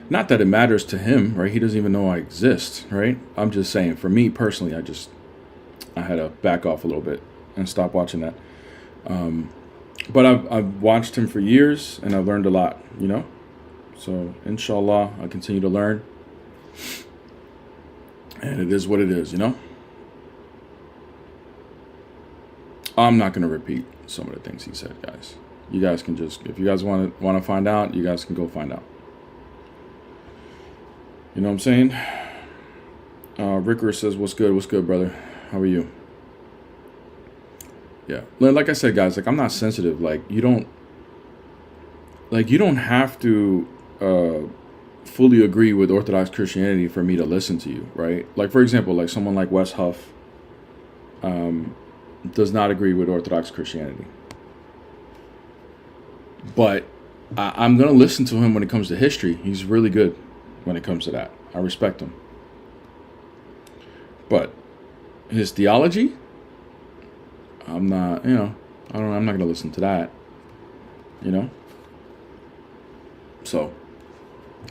Not that it matters to him, right? He doesn't even know I exist, right? I'm just saying, for me personally, I had to back off a little bit and stop watching that. But I've watched him for years and I've learned a lot, you know? So inshallah, I continue to learn. And it is what it is, you know? I'm not going to repeat some of the things he said, guys. You guys can just, if you guys want to find out, you guys can go find out. You know what I'm saying? Ricker says, what's good, brother? How are you? Yeah. Like I said, guys, like I'm not sensitive. Like you don't have to fully agree with Orthodox Christianity for me to listen to you, right? Like, for example, like someone like Wes Huff does not agree with Orthodox Christianity. But I'm going to listen to him when it comes to history. He's really good when it comes to that. I respect him. But his theology, I'm not, you know, I'm not going to listen to that, you know? So,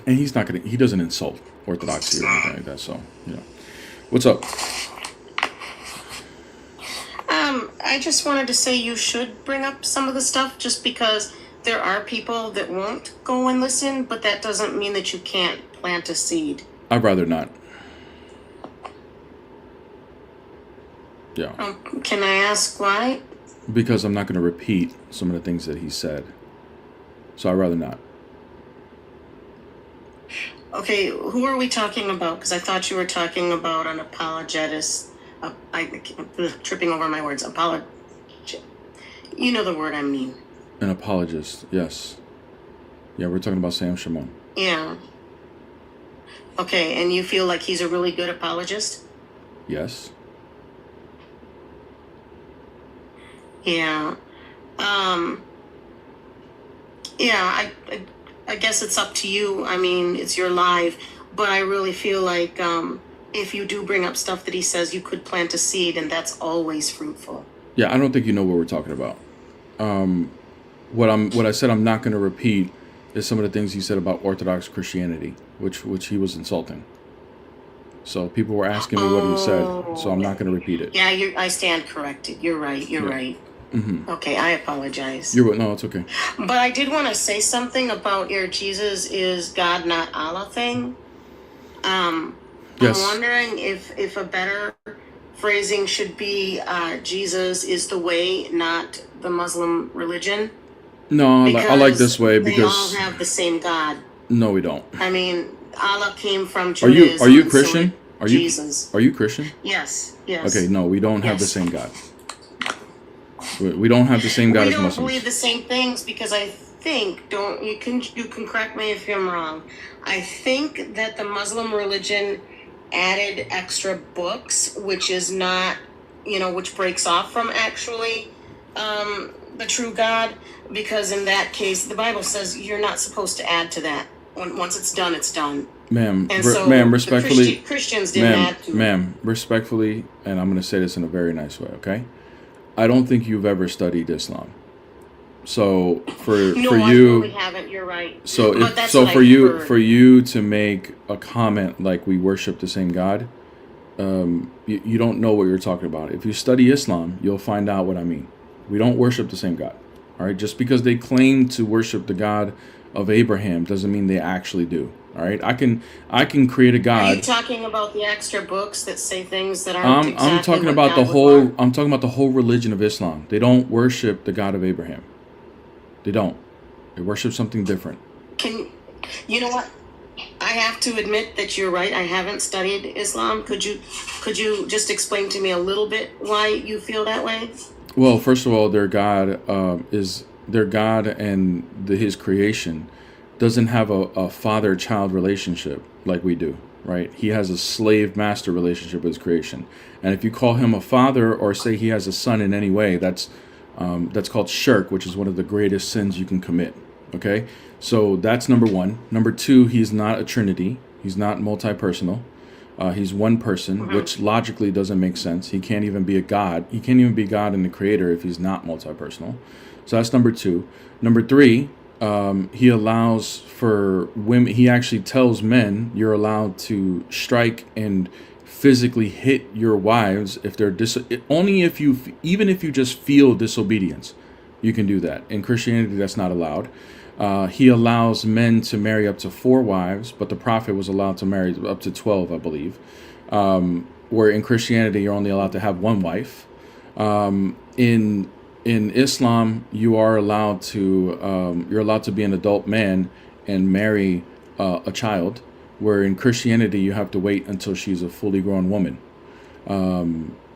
and he doesn't insult Orthodoxy or anything like that. So, you know, what's up? I just wanted to say you should bring up some of the stuff just because there are people that won't go and listen, but that doesn't mean that you can't plant a seed. I'd rather not. Yeah. Can I ask why? Because I'm not going to repeat some of the things that he said. So I'd rather not. Okay, who are we talking about? Because I thought you were talking about an apologetics. Tripping over my words. You know the word I mean. An apologist, yes. Yeah, we're talking about Sam Shimon. Yeah. Okay, and you feel like he's a really good apologist? Yes. Yeah. Yeah, I guess it's up to you. I mean, it's your live, but I really feel like if you do bring up stuff that he says, you could plant a seed, and that's always fruitful. Yeah, I don't think you know what we're talking about. What I said I'm not going to repeat is some of the things he said about Orthodox Christianity, which he was insulting. So people were asking me what he said, so I'm not going to repeat it. Yeah, I stand corrected. You're right. You're right. Mm-hmm. Okay, I apologize. No, it's okay. But I did want to say something about your Jesus is God, not Allah thing. Yes. I'm wondering if a better phrasing should be Jesus is the way, not the Muslim religion. No, I like this way because they all have the same God. No, we don't. I mean, Allah came from Judaism. Are you Christian? So Jesus. Are you Christian? Yes. Okay, no, we don't have the same God. We don't have the same God as Muslims. We don't believe the same things because I think you can correct me if I'm wrong. I think that the Muslim religion added extra books, which is not, which breaks off from actually the true God, because in that case, the Bible says you're not supposed to add to that. Once it's done, it's done. Ma'am, respectfully, Christians didn't add to it. Ma'am, respectfully, and I'm going to say this in a very nice way, okay? I don't think you've ever studied Islam. So for you, I really haven't. You're right. So for you to make a comment like we worship the same God, you don't know what you're talking about. If you study Islam, you'll find out what I mean. We don't worship the same God. All right, just because they claim to worship the God of Abraham doesn't mean they actually do. All right, I can create a God. Are you talking about the extra books that say things that aren't exactly I'm talking about the whole. I'm talking about the whole religion of Islam. They don't worship the God of Abraham. They don't. They worship something different. You know what? I have to admit that you're right. I haven't studied Islam. Could you just explain to me a little bit why you feel that way? Well, first of all, their God is their God, and his creation doesn't have a father-child relationship like we do, right? He has a slave-master relationship with his creation. And if you call him a father or say he has a son in any way, that's called shirk, which is one of the greatest sins you can commit, okay? So that's number one. Number two, he's not a trinity. He's not multi-personal. He's one person, which logically doesn't make sense. He can't even be a God. He can't even be God and the creator if he's not multi-personal. So that's number two. Number three, he allows for women. He actually tells men you're allowed to strike and physically hit your wives if they're even if you just feel disobedience, you can do that. In Christianity, that's not allowed. He allows men to marry up to 4 wives, but the prophet was allowed to marry up to 12, I believe. Where in Christianity, you're only allowed to have 1 wife. In Islam, you're allowed to be an adult man and marry a child, where in Christianity you have to wait until she's a fully grown woman.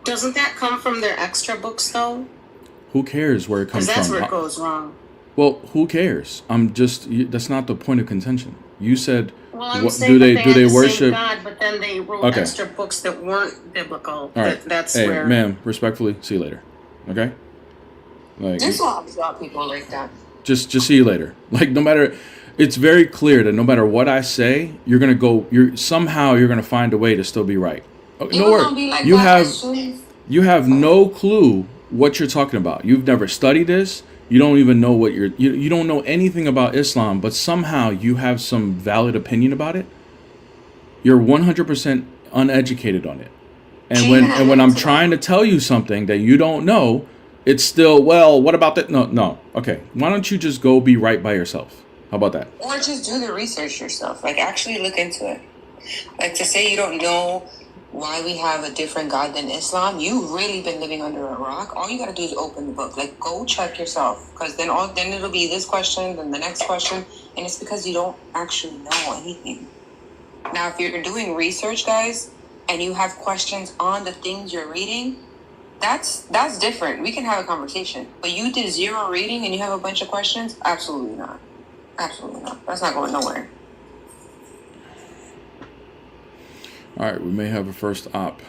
Doesn't that come from their extra books, though? Who cares where it comes from? Because that's where it goes wrong. Well, who cares? That's not the point of contention. You said, well, I'm saying do they worship same God, but then they wrote extra books that weren't biblical. All right. That's hey, where. Ma'am, respectfully, see you later. Okay. There's a lot of people like that. Just see you later. Like, no matter, it's very clear that no matter what I say, you're gonna find a way to still be right. No worries. You have no clue what you're talking about. You've never studied this. You don't even know what you don't know anything about Islam, but somehow you have some valid opinion about it. You're 100% uneducated on it. And when I'm trying to tell you something that you don't know, it's still, well, what about that? No. Okay. Why don't you just go be right by yourself? How about that? Or just do the research yourself. Like, actually look into it. Like, to say you don't know why we have a different God than Islam, you've really been living under a rock. All you gotta do is open the book. Like, go check yourself. Because then it'll be this question, then the next question. And it's because you don't actually know anything. Now, if you're doing research, guys, and you have questions on the things you're reading, that's different. We can have a conversation. But you did zero reading and you have a bunch of questions? Absolutely not. Absolutely not. That's not going nowhere. All right, we may have a first op.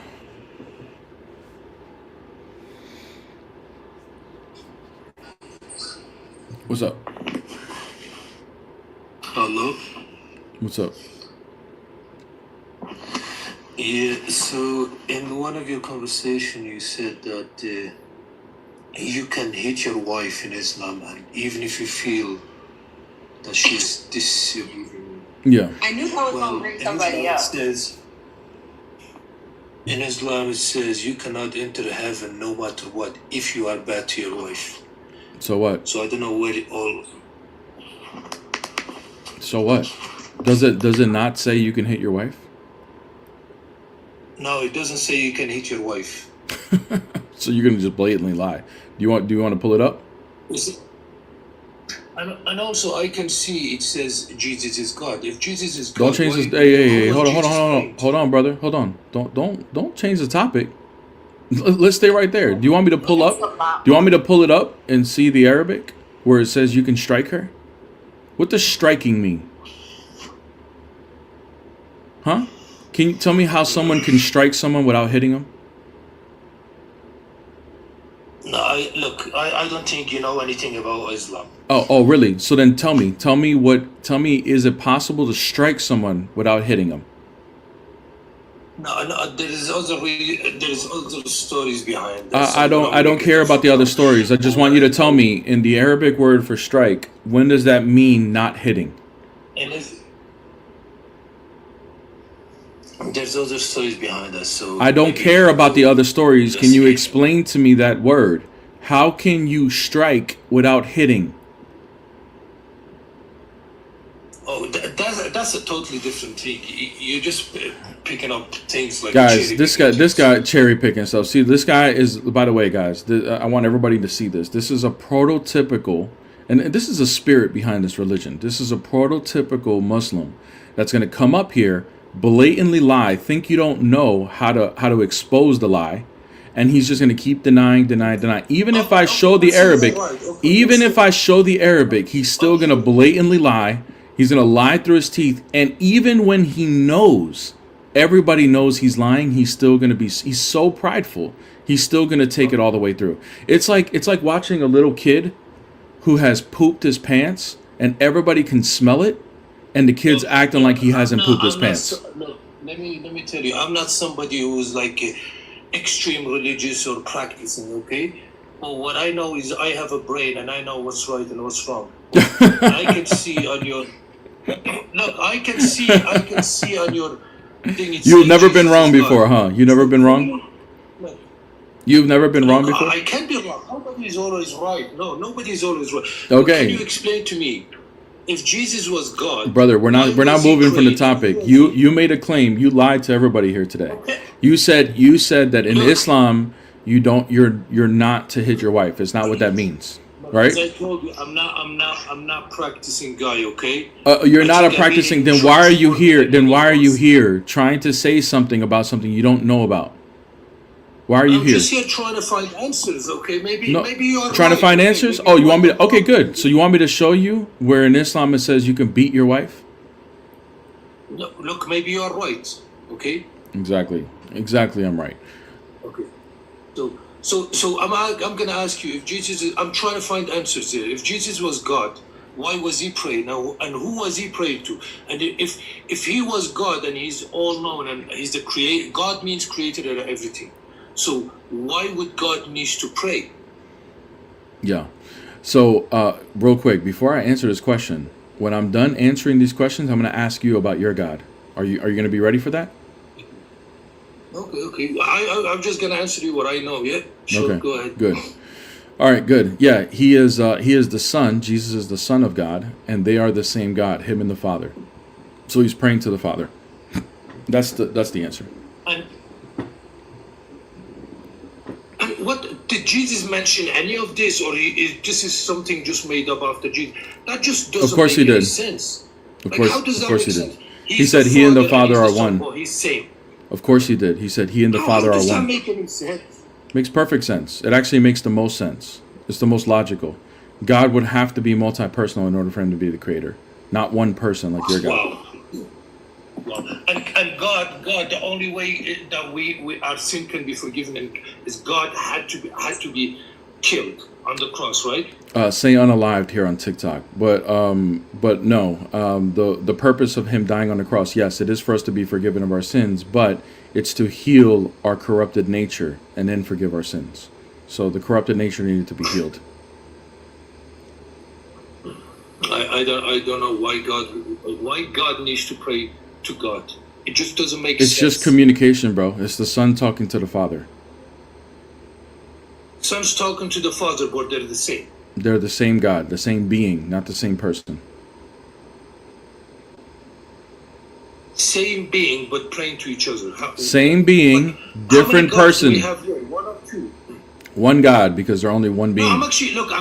What's up? Hello. What's up? Yeah, so in one of your conversation, you said that you can hit your wife in Islam, and even if you feel that she's disobedient. Yeah. I knew I was going to bring somebody up. In Islam, it says you cannot enter heaven no matter what if you are bad to your wife. So what? So I don't know where it all. So what? Does it not say you can hit your wife? No, it doesn't say you can hit your wife. So you're gonna just blatantly lie. Do you want to pull it up? Is it? And also, I can see it says Jesus is God. If Jesus is God, Don't change this. Hey, hold on, brother. Hold on. Don't change the topic. Let's stay right there. Do you want me to pull up? Do you want me to pull it up and see the Arabic where it says you can strike her? What does striking mean? Huh? Can you tell me how someone can strike someone without hitting them? No, I don't think you know anything about Islam. Oh, really? So then tell me, is it possible to strike someone without hitting them? No, there is other stories behind that. I don't care about the other stories. I just want you to tell me, in the Arabic word for strike, when does that mean not hitting? And there's other stories behind that. So I don't care about the other stories. Can you explain to me that word? How can you strike without hitting? Oh, that's a totally different thing. You're just picking up things like guys. This guy cherry picking stuff. See, this guy is. By the way, guys, I want everybody to see this. This is a prototypical, and this is a spirit behind this religion. This is a prototypical Muslim that's going to come up here, blatantly lie, think you don't know how to expose the lie, and he's just going to keep denying. Even if I show the Arabic, he's still going to blatantly lie. He's going to lie through his teeth, and even when he knows, everybody knows he's lying, he's still going to be, he's so prideful, he's still going to take it all the way through. It's like watching a little kid who has pooped his pants, and everybody can smell it, and the kid's acting like he hasn't pooped his pants. Let me tell you, I'm not somebody who's like extreme religious or practicing, okay? Well, what I know is I have a brain and I know what's right and what's wrong. I can see on your I can see on your thing. You've never been wrong before, huh? You've never been wrong? You've never been wrong before? I can't be wrong. Nobody's always right. No, nobody's always right. Okay. Can you explain to me? If Jesus was God, brother, we're not moving from the topic. You made a claim. You lied to everybody here today. Okay. You said that in Islam you're not to hit your wife. It's not what that means, right? As I told you, I'm not practicing guy. Okay. You're not a practicing. Then why are you here? Trying to say something about something you don't know about? Why are you I'm here? just here trying to find answers, okay? Maybe you're trying to find answers. Oh, you want me to? Okay, good. So you want me to show you where in Islam it says you can beat your wife? No, look, maybe you're right, okay? Exactly. I'm right. Okay. So I'm gonna ask you if Jesus is. I'm trying to find answers here. If Jesus was God, why was he praying? Now, and who was he praying to? And if he was God and he's all known and he's the creator, God means creator of everything. So why would God need to pray? Yeah. So real quick, before I answer this question, when I'm done answering these questions, I'm going to ask you about your God. Are you going to be ready for that? Okay. I'm just going to answer you what I know. Yeah. Sure. Okay. Go ahead. Good. All right, good. Yeah, he is the Son. Jesus is the Son of God, and they are the same God, him and the Father. So he's praying to the Father. That's the answer. And what did Jesus mention any of this, or this is something just made up after Jesus? That just doesn't Of course make he any did. sense. Of Like, how does course that he make did. sense? He said he and the Father are he's the Son, one. but he's same. Of course he did. He said he and the Father How are does that one. make any sense? Makes perfect sense. It actually makes the most sense. It's the most logical. God would have to be multi-personal in order for him to be the creator, not one person like your God. Wow. And God, the only way that we our sin can be forgiven is God had to be killed on the cross, right? Say unalived here on TikTok, but no. The purpose of him dying on the cross, yes, it is for us to be forgiven of our sins, but it's to heal our corrupted nature and then forgive our sins. So the corrupted nature needed to be healed. I don't know why God needs to pray to God. It just doesn't make It's sense. just communication, bro. It's the Son talking to the Father. Son's talking to the Father, but they're the same. They're the same God, the same being, not the same person. Same being, but praying to each other. Same being, different how many gods do person. we have here? One or two? One God, because they're only one being. No, I'm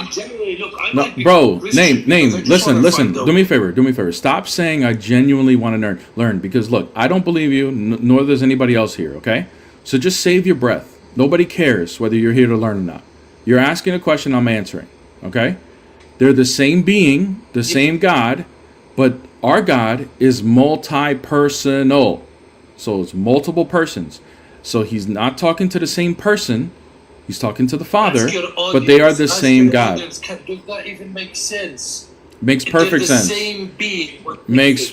genuinely, I No, might be bro, Christian name. because I just wanna Listen. find out. Do me a favor. Stop saying I genuinely want to learn. Because look, I don't believe you, nor does anybody else here. Okay, so just save your breath. Nobody cares whether you're here to learn or not. You're asking a question, I'm answering. Okay, they're the same being, the same God, but our God is multi-personal. So it's multiple persons. So he's not talking to the same person. He's talking to the Father, but they are the same God. Does that even make sense? Makes perfect sense. The same being. Makes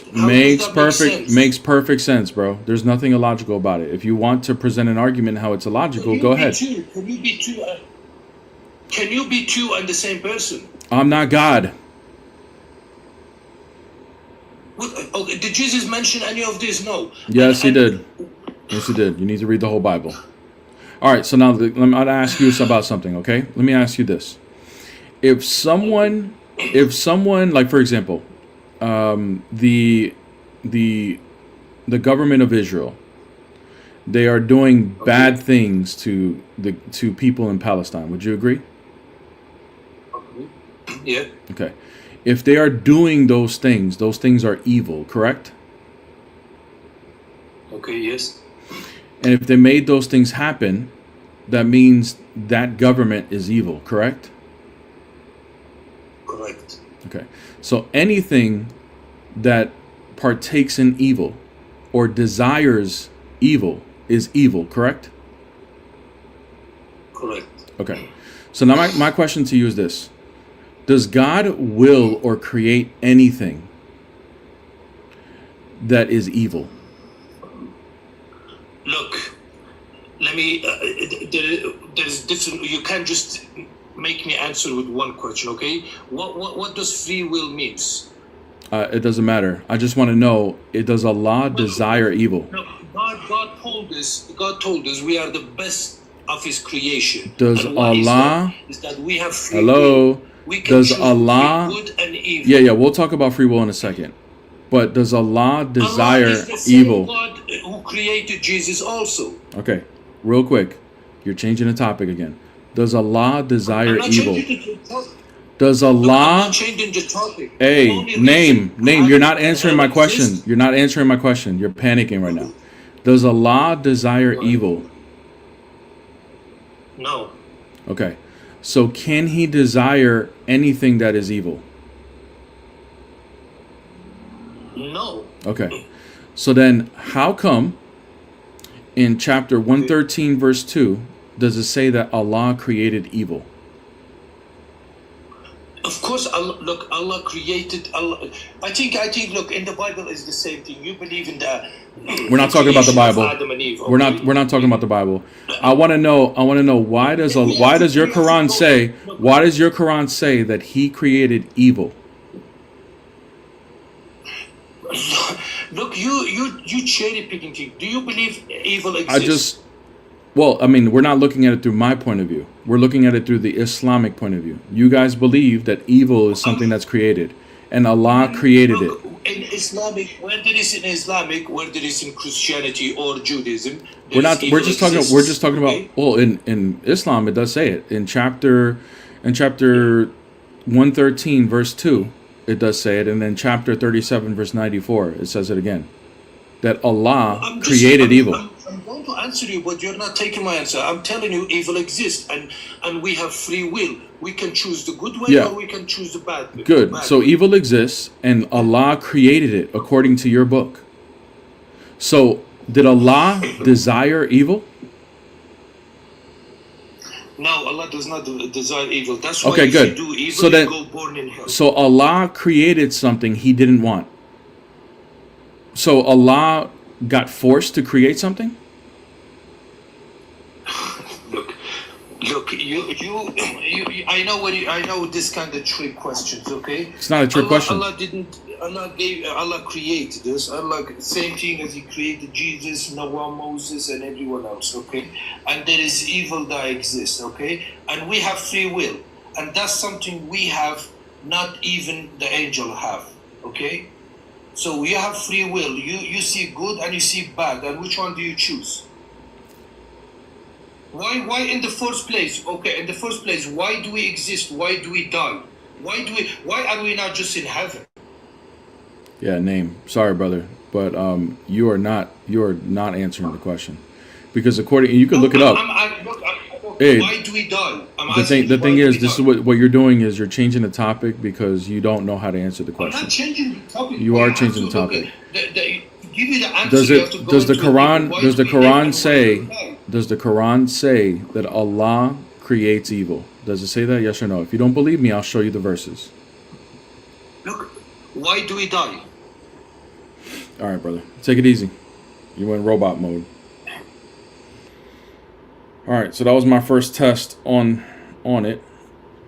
perfect sense, bro. There's nothing illogical about it. If you want to present an argument how it's illogical, go ahead. Can you be two and the same person? I'm not God. Okay, did Jesus mention any of this? No. Yes, he did. Yes, he did. You need to read the whole Bible. All right, so now let me ask you about something, okay? Let me ask you this. If someone, like for example, the government of Israel, they are doing bad things to people in Palestine. Would you agree? Yeah. Okay. If they are doing those things are evil, correct? Okay, yes. And if they made those things happen, that means that government is evil, correct? Correct. Okay. So anything that partakes in evil or desires evil is evil, correct? Correct. Okay. So now my question to you is this. Does God will or create anything that is evil? Look, let me. There's different. You can't just make me answer with one question, okay? What does free will means? It doesn't matter. I just want to know. Does Allah desire evil? No, God told us. God told us we are the best of His creation. Does And what Allah? is that we have free Hello. will. We can Does choose Allah? good and evil. Yeah. We'll talk about free will in a second. But does Allah desire Allah is the same evil? God who created Jesus also. Okay, real quick. You're changing the topic again. Does Allah desire I'm not evil? changing the topic. Does I'm Allah? not changing the topic. Hey, Only name. reason You're not answering my exist- question. You're not answering my question. You're panicking right now. Does Allah desire evil? No. Okay. So can He desire anything that is evil? No. Okay. So then how come in chapter 113 verse 2 does it say that Allah created evil? Of course, Allah created. I think. Look, in the Bible is the same thing. You believe in the. We're not talking about the creation of Bible. Adam and Eve, We're not talking about the Bible. I want to know why does your Quran say that He created evil? Look, you cherry picking things. Do you believe evil exists? Well, I mean, we're not looking at it through my point of view. We're looking at it through the Islamic point of view. You guys believe that evil is something that's created, and Allah created it. Look, in Islamic, whether it's in Islamic, whether it's in Christianity or Judaism, We're not. We're just talking. We're just talking okay? about. Well, in Islam, it does say it in chapter 113, verse 2. It does say it, and then chapter 37, verse 94, it says it again. That Allah created evil. I'm going to answer you, but you're not taking my answer. I'm telling you, evil exists, and we have free will. We can choose the good way, or we can choose the bad way. Good. So evil exists, and Allah created it according to your book. So did Allah desire evil? No, Allah does not desire evil. That's why Okay, if good. you do evil, So then, you go born in hell. so Allah created something He didn't want. So Allah got forced to create something? Look, I know this kind of trick questions, okay? It's not a trick question. Allah created us. Allah, same thing as He created Jesus, Noah, Moses, and everyone else, okay? And there is evil that exists, okay? And we have free will. And that's something we have, not even the angel have, okay? So you have free will. You see good and you see bad. And which one do you choose? Why in the first place? Okay, in the first place, why do we exist? Why do we die? Why are we not just in heaven? Yeah, name. Sorry, brother, but you are not answering the question, because according, you can look it up. Hey, why do we die? The thing is, this is what you're doing is you're changing the topic because you don't know how to answer the question. I'm not changing the topic. You are changing the topic. Give you the answer. Does the Quran say that Allah creates evil? Does it say that? Yes or no? If you don't believe me, I'll show you the verses. Look, why do we die? All right, brother. Take it easy. You in robot mode. All right, so that was my first test on it.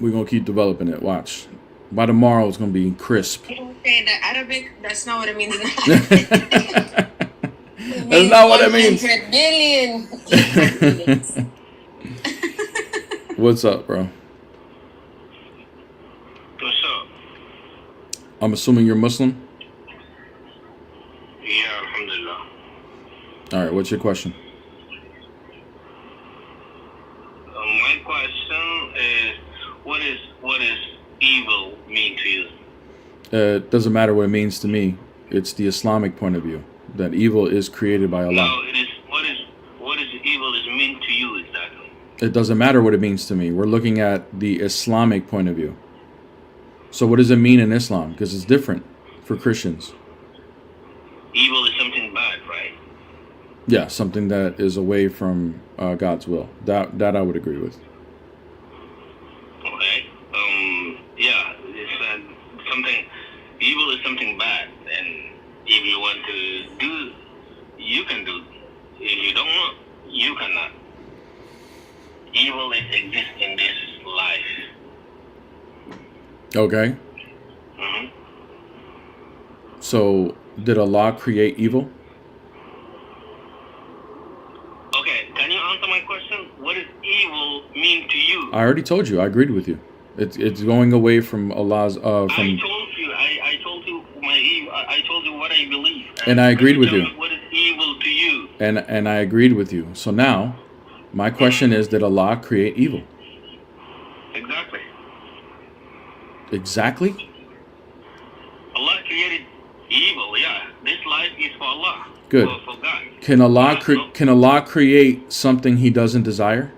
We're going to keep developing it. Watch. By tomorrow, it's going to be crisp. Okay, the Arabic, that's not what it means. That's not what it means. 100 billion. What's up, bro? What's up? I'm assuming you're Muslim? Yeah, alhamdulillah. All right, what's your question? My question is, what is evil mean to you? It doesn't matter what it means to me. It's the Islamic point of view that evil is created by Allah. No, it is. What is evil is mean to you exactly? It doesn't matter what it means to me. We're looking at the Islamic point of view. So what does it mean in Islam? Because it's different for Christians. Evil is something bad, right? Yeah, something that is away from God's will. That I would agree with. Okay. Yeah, it's something. Evil is something bad, and if you want to do, you can do. If you don't want, you cannot. Evil exists in this life. Okay. Mm-hmm. So did Allah create evil? Okay, can you answer my question? What does evil mean to you? I already told you. I agreed with you. It's going away from Allah's I told you. I told you my evil. I told you what I believe. And I agreed with you. What is evil to you? And I agreed with you. So now, my question is, did Allah create evil? Exactly. Exactly? Allah created evil. Yeah, this life is for Allah. Good. For God. Can Allah create something He doesn't desire?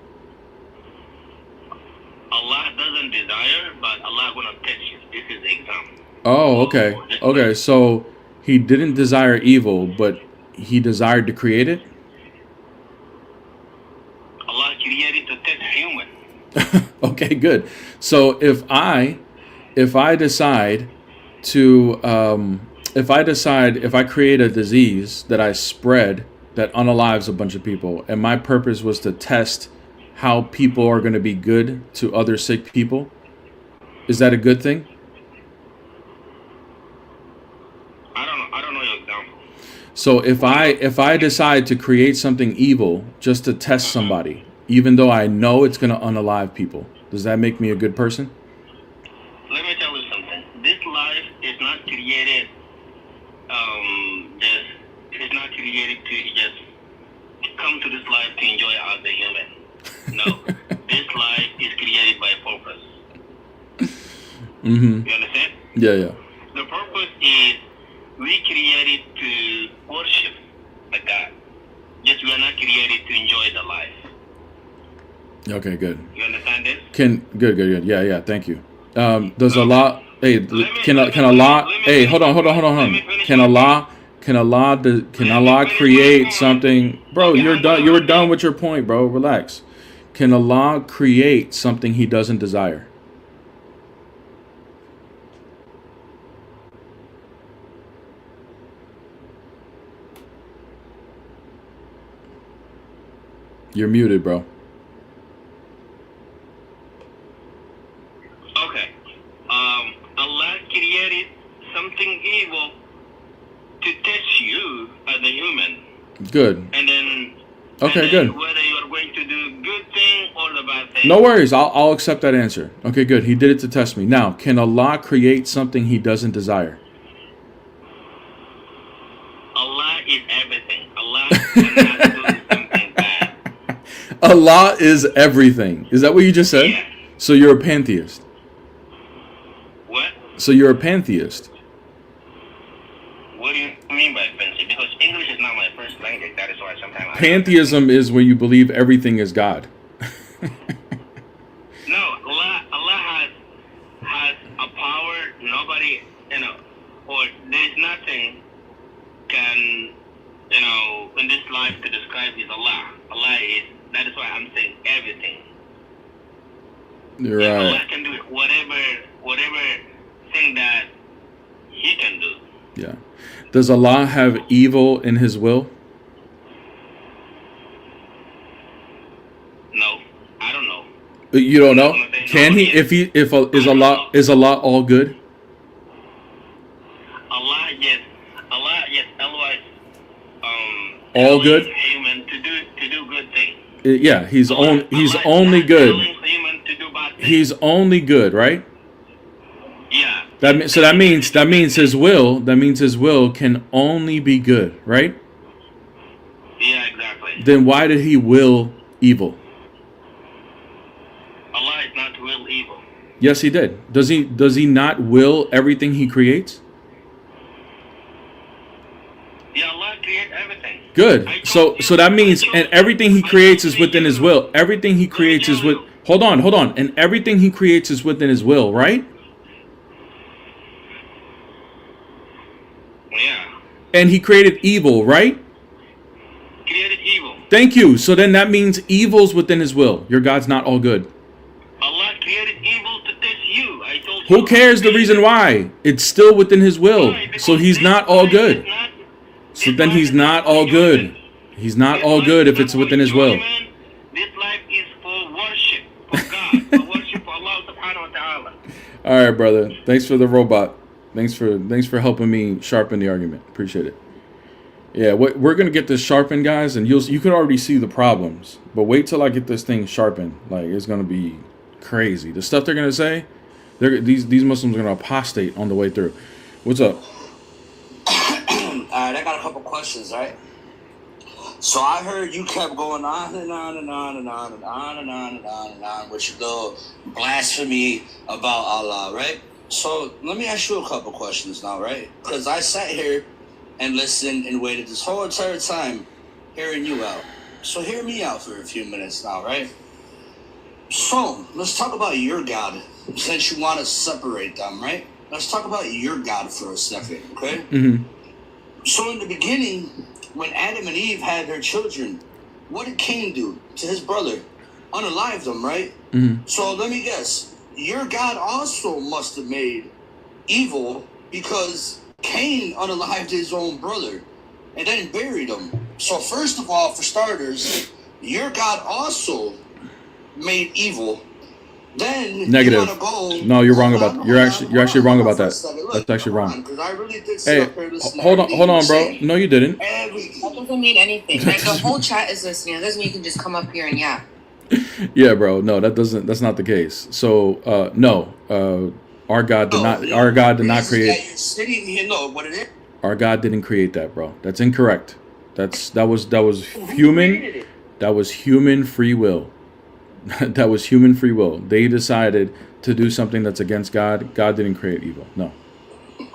Allah doesn't desire, but Allah gonna test you. This is the example. Oh, okay. Okay, so He didn't desire evil, but He desired to create it? Allah created to test human. Okay, good. So if I decide to if I create a disease that I spread that unalives a bunch of people, and my purpose was to test how people are going to be good to other sick people, is that a good thing? I don't know your example. So if I decide to create something evil just to test somebody, even though I know it's going to unalive people, does that make me a good person? Let me tell you something. This life is not created. It's not created to just come to this life to enjoy as a human. No, this life is created by purpose. Mm-hmm. You understand? Yeah. The purpose is we created to worship the God. Just we are not created to enjoy the life. Okay, good. You understand this? Good. Yeah. Thank you. Does Allah? Hey, can Allah? Hey, hold on. Can Allah create something? Bro, you're done. You were done with your point, bro. Relax. Can Allah create something He doesn't desire? You're muted, bro. Okay. Allah created something evil to test you as a human. Good. And then, good. Whether you are going to do good thing or the bad thing. No worries. I'll accept that answer. Okay, good. He did it to test me. Now, can Allah create something He doesn't desire? Allah is everything. Allah cannot do something bad. Allah is everything. Is that what you just said? Yeah. So you're a pantheist. What? So you're a pantheist. What do you mean by fancy? Because English is not my first language. That is why sometimes Pantheism is where you believe everything is God. No, Allah has a power nobody, or there's nothing can, in this life to describe is Allah. Allah is, that is why I'm saying everything. You're Yeah, right. Allah can do whatever thing that He can do. Yeah. Does Allah have evil in His will? No, I don't know. You don't know? Can He? Is Allah all good? Allah, yes, otherwise, All good? human to do good things. Yeah. He's only Allah good. telling human to do bad things. He's only good, right? Yeah. That means His will. That means His will can only be good, right? Yeah, exactly. Then why did He will evil? Allah is not will evil. Yes, He did. Does He not will everything He creates? Yeah, Allah creates everything. Good. So that means, and everything He creates is within His will. Everything He creates is with. Hold on. And everything He creates is within His will, right? Yeah. And He created evil, right? Created evil. Thank you. So then that means evil's within His will. Your God's not all good. Allah created evil to test you. I told you. Who cares the reason why? It's still within His will. So He's not all good. So then He's not all good. He's not all good if it's within His will. This life is for worship of God, for worship for Allah subhanahu wa ta'ala. All right, brother. Thanks for the robot. Thanks for helping me sharpen the argument. Appreciate it. Yeah, we're gonna get this sharpened, guys, and you could already see the problems. But wait till I get this thing sharpened. Like, it's gonna be crazy. The stuff they're gonna say, these Muslims are gonna apostate on the way through. What's up? Alright, I got a couple questions, right? So I heard you kept going on and on and on and on and on and on and on and on with your little blasphemy about Allah, right? So let me ask you a couple questions now, right? Because I sat here and listened and waited this whole entire time hearing you out. So hear me out for a few minutes now, right? So let's talk about your God, since you want to separate them, right? Let's talk about your God for a second, okay? Mm-hmm. So in the beginning, when Adam and Eve had their children, what did Cain do to his brother? Unalive them, right? Mm-hmm. So let me guess. Your God also must have made evil because Cain unalived his own brother and then buried him. So first of all, for starters, your God also made evil then Negative. you want to go. No, you're wrong Hold about. on, You're hold actually on, you're actually hold wrong on about for a that. second. That's Look, actually hold on, wrong. because I really did sit Hey, up here listening. hold on, Everything hold you on, were bro. saying. No, you didn't. Everything. That doesn't mean anything. Like the whole chat is listening. It doesn't mean you can just come up here and yap. Yeah, bro. No, that doesn't. That's not the case. So, no. Our God did not. Our God did not Reason create. that you're sitting here, no, what it is. Our God didn't create that, bro. That's incorrect. That was Who human. created it? That was human free will. That was human free will. They decided to do something that's against God. God didn't create evil. No.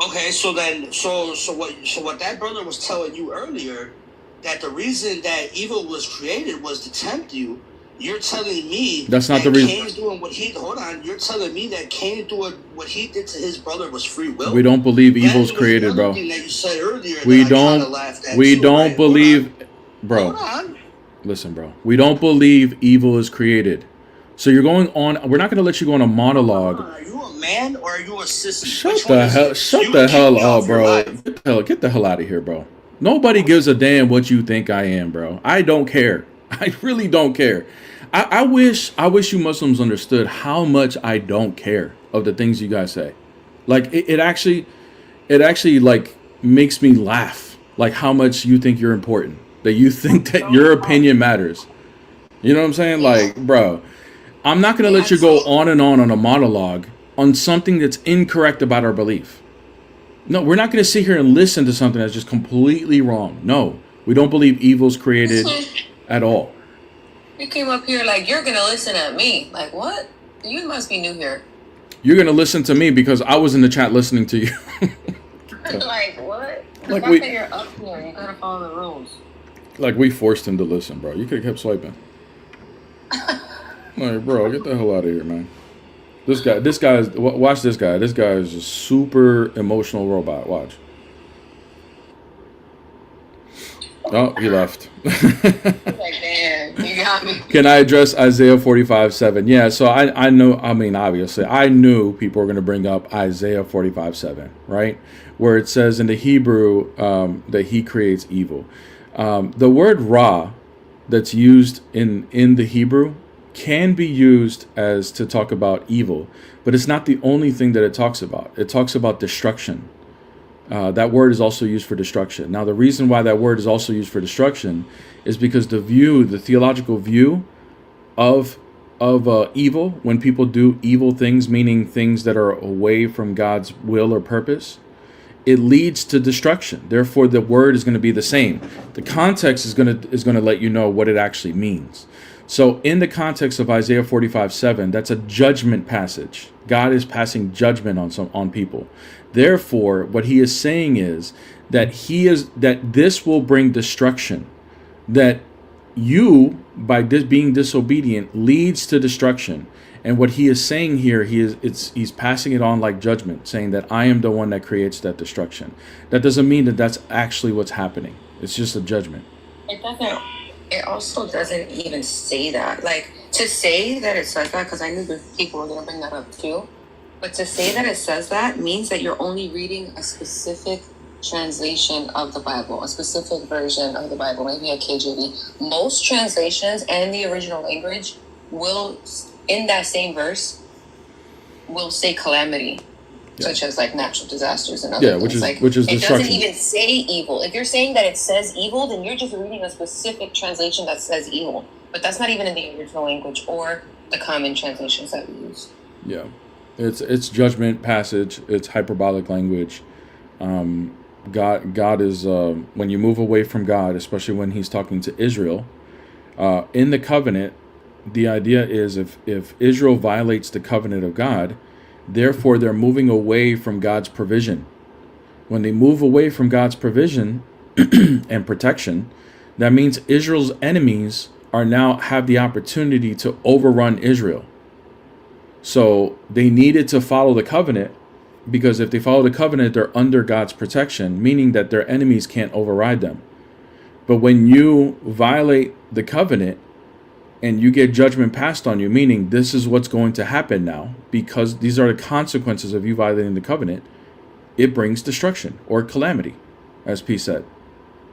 Okay, so then, so what that brother was telling you earlier, that the reason that evil was created was to tempt you. You're telling me That's not that the reason. Cain's doing what he. Hold on, you're telling me that Cain doing what he did to his brother was free will. We don't believe Then evil's there's created, another bro. thing that you said earlier We that I kinda don't. laughed at We too, don't right? believe, bro. Hold on. Listen, bro. We don't believe evil is created. So you're going on. We're not going to let you go on a monologue. Are you a man or are you a sissy? Shut Which one the is hell. it? Shut You the kicked hell me off up, your bro. live. Get the hell out of here, bro. Nobody gives a damn what you think I am, bro. I don't care. I really don't care. I wish you Muslims understood how much I don't care of the things you guys say. Like it actually like makes me laugh. Like how much you think you're important. That you think that your opinion matters. You know what I'm saying? Like, bro, I'm not gonna let you go on a monologue on something that's incorrect about our belief. No, we're not gonna sit here and listen to something that's just completely wrong. No, we don't believe evil's created at all. You came up here like you're gonna listen at me. Like what? You must be new here. You're gonna listen to me because I was in the chat listening to you. Like what? The Like fact we- that you're up here, you gotta follow the rules. Like we forced him to listen, bro. You could have kept swiping. Like, bro, get the hell out of here, man. This guy's. Watch this guy. This guy is a super emotional robot. Watch. Oh, he left. Like damn, you got me. Can I address Isaiah 45:7? Yeah, so I know, I mean, obviously, I knew people were going to bring up Isaiah 45:7, right? Where it says in the Hebrew that he creates evil. The word ra that's used in the Hebrew can be used as to talk about evil, but it's not the only thing that it talks about. It talks about destruction. That word is also used for destruction. Now, the reason why that word is also used for destruction is because the theological view of evil, when people do evil things, meaning things that are away from God's will or purpose, it leads to destruction. Therefore, the word is going to be the same. The context is going to let you know what it actually means. So, in the context of Isaiah 45:7, that's a judgment passage. God is passing judgment on people. Therefore, what he is saying is that this will bring destruction. That you, by being disobedient, leads to destruction. And what he is saying here, he's passing it on like judgment, saying that I am the one that creates that destruction. That doesn't mean that that's actually what's happening. It's just a judgment. It doesn't. It also doesn't even say that. Like to say that it says that, because I knew the people were gonna bring that up too. But to say that it says that means that you're only reading a specific translation of the Bible, a specific version of the Bible, maybe a KJV. Most translations and the original language will, in that same verse, will say calamity, such as like natural disasters and other things. which is it destruction. doesn't even say evil. If you're saying that it says evil, then you're just reading a specific translation that says evil. But that's not even in the original language or the common translations that we use. Yeah. It's judgment passage. It's hyperbolic language. God is when you move away from God, especially when he's talking to Israel, in the covenant, the idea is if Israel violates the covenant of God, therefore they're moving away from God's provision. When they move away from God's provision and protection, that means Israel's enemies are now have the opportunity to overrun Israel. So they needed to follow the covenant, because if they follow the covenant, they're under God's protection, meaning that their enemies can't override them. But when you violate the covenant and you get judgment passed on you, meaning this is what's going to happen now, because these are the consequences of you violating the covenant, it brings destruction or calamity, as P said.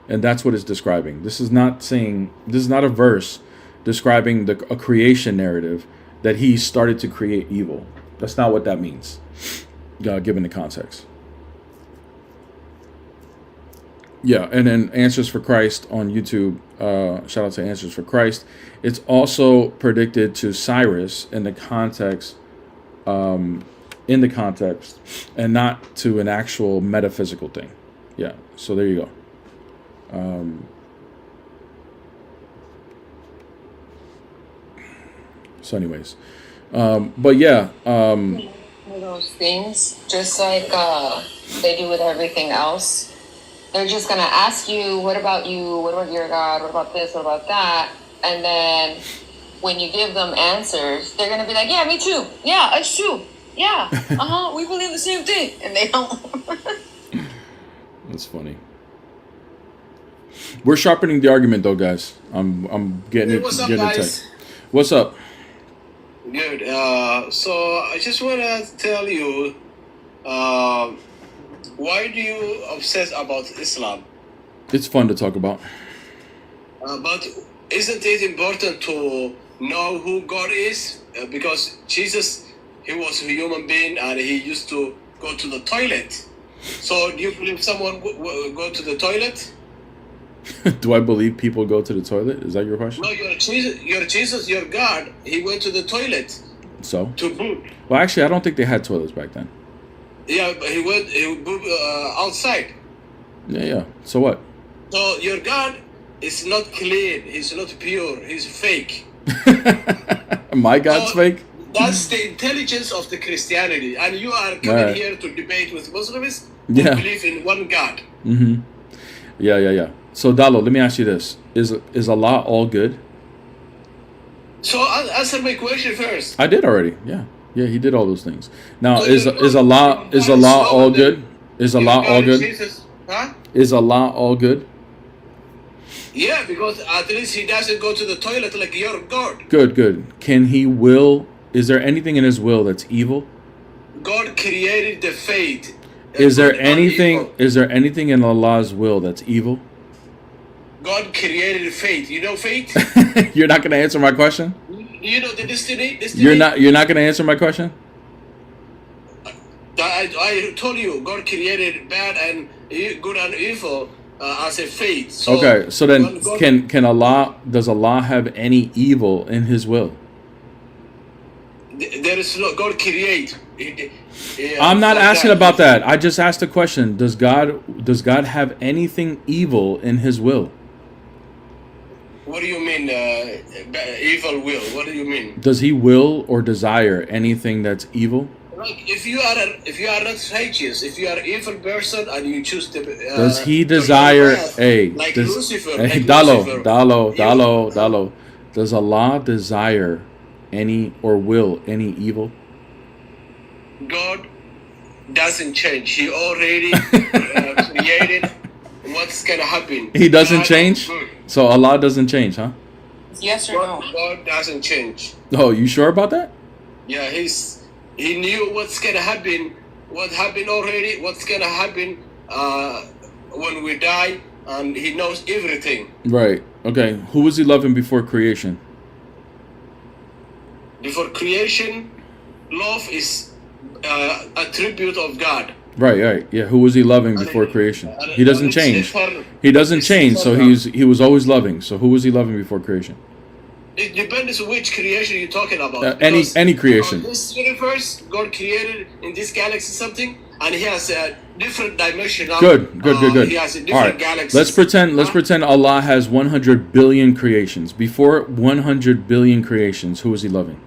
And that's what it's describing. This is not a verse describing a creation narrative. that he started to create evil. That's not what that means, given the context. Yeah, and then Answers for Christ on YouTube. Shout out to Answers for Christ. It's also predicted to Cyrus in the context, and not to an actual metaphysical thing. Yeah, so there you go. So anyways, but yeah. Those things, just like they do with everything else. They're just going to ask you, what about you? What about your God? What about this? What about that? And then when you give them answers, they're going to be like, yeah, me too. Yeah, it's true. Yeah. We believe the same thing. And they don't. That's funny. We're sharpening the argument though, guys. I'm getting what's up, getting guys? it. What's up? Good. So I just want to tell you, why do you obsess about Islam? It's fun to talk about. But isn't it important to know who God is? Because Jesus, he was a human being and he used to go to the toilet. So do you believe someone go to the toilet? Do I believe people go to the toilet? Is that your question? No, your Jesus, your God, he went to the toilet. So? To poop. Well, actually, I don't think they had toilets back then. Yeah, but he pooped outside. Yeah. So what? So your God is not clean. He's not pure. He's fake. My God's fake? That's the intelligence of the Christianity. And you are coming here to debate with Muslims who believe in one God. Mm-hmm. Yeah. So, Dalo, let me ask you this. Is Allah all good? So, answer my question first. I did already. Yeah, he did all those things. Now, is Allah all good? Is Allah all good? Is Allah all good? Yeah, because at least he doesn't go to the toilet like your God. Good. Can he will? Is there anything in his will that's evil? God created the fate. Is there anything in Allah's will that's evil? God created fate. You know fate? You're not going to answer my question? You know the destiny? You're not going to answer my question? I told you God created bad and good and evil as a fate. So okay, so then does Allah have any evil in his will? There is no God create. I'm not asking about that. I just asked a question. Does God have anything evil in his will? What do you mean evil will? What do you mean? Does he will or desire anything that's evil? Like if you are not righteous, if you are an evil person and you choose to does he desire Lucifer? Dalo. Does Allah desire any or will any evil? God doesn't change. He already created what's gonna happen. He doesn't change? So Allah doesn't change, huh? Yes or no? God doesn't change. Oh, you sure about that? Yeah, he knew what's gonna happen, what happened already, what's gonna happen when we die, and he knows everything. Right. Okay. Who was he loving before creation? Before creation, love is a attribute of God. Right. Yeah. Who was he loving before creation? He doesn't change. He doesn't change. So he was always loving. So who was he loving before creation? It depends on which creation you're talking about. Any creation. This universe, God created in this galaxy something, and he has a different dimension. Good. He has a different all right. galaxy. Let's pretend Allah has 100 billion creations. Before 100 billion creations, who was he loving?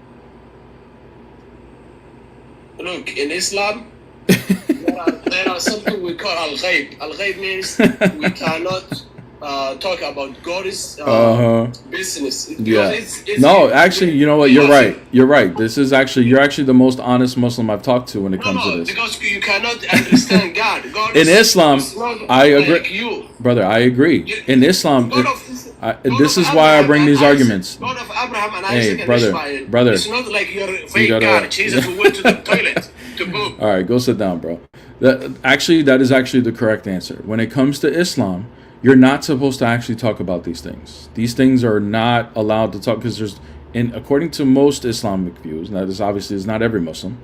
Look, in Islam, there are something we call al-ghaib. Al-ghaib means we cannot talk about God's business. Yeah. No, actually, you know what? You're right. You're actually the most honest Muslim I've talked to when it comes to this. Because you cannot understand God. In Islam, I agree. Like you. Brother, I agree. In Islam, this is why I bring these arguments. God of Abraham and Isaac and Ishmael. Brother. It's not like your fake God, Jesus, who went to the toilet to poop. All right, go sit down, bro. That is actually the correct answer. When it comes to Islam, you're not supposed to actually talk about these things. These things are not allowed to talk because and according to most Islamic views, now this obviously is not every Muslim,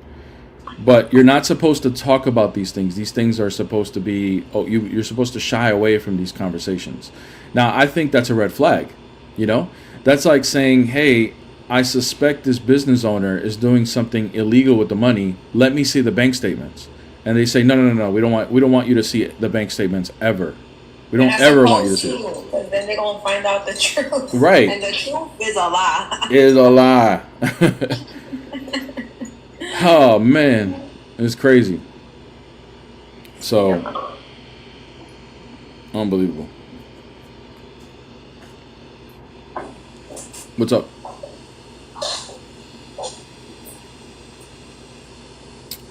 but you're not supposed to talk about these things. These things are supposed to be, you're supposed to shy away from these conversations. Now, I think that's a red flag, you know? That's like saying, hey, I suspect this business owner is doing something illegal with the money. Let me see the bank statements. And they say, no. We don't want you to see the bank statements ever. We don't ever want you to see it. Because then they're going to find out the truth. Right. And the truth is a lie. Is a lie. Oh, man. It's crazy. So, unbelievable. What's up?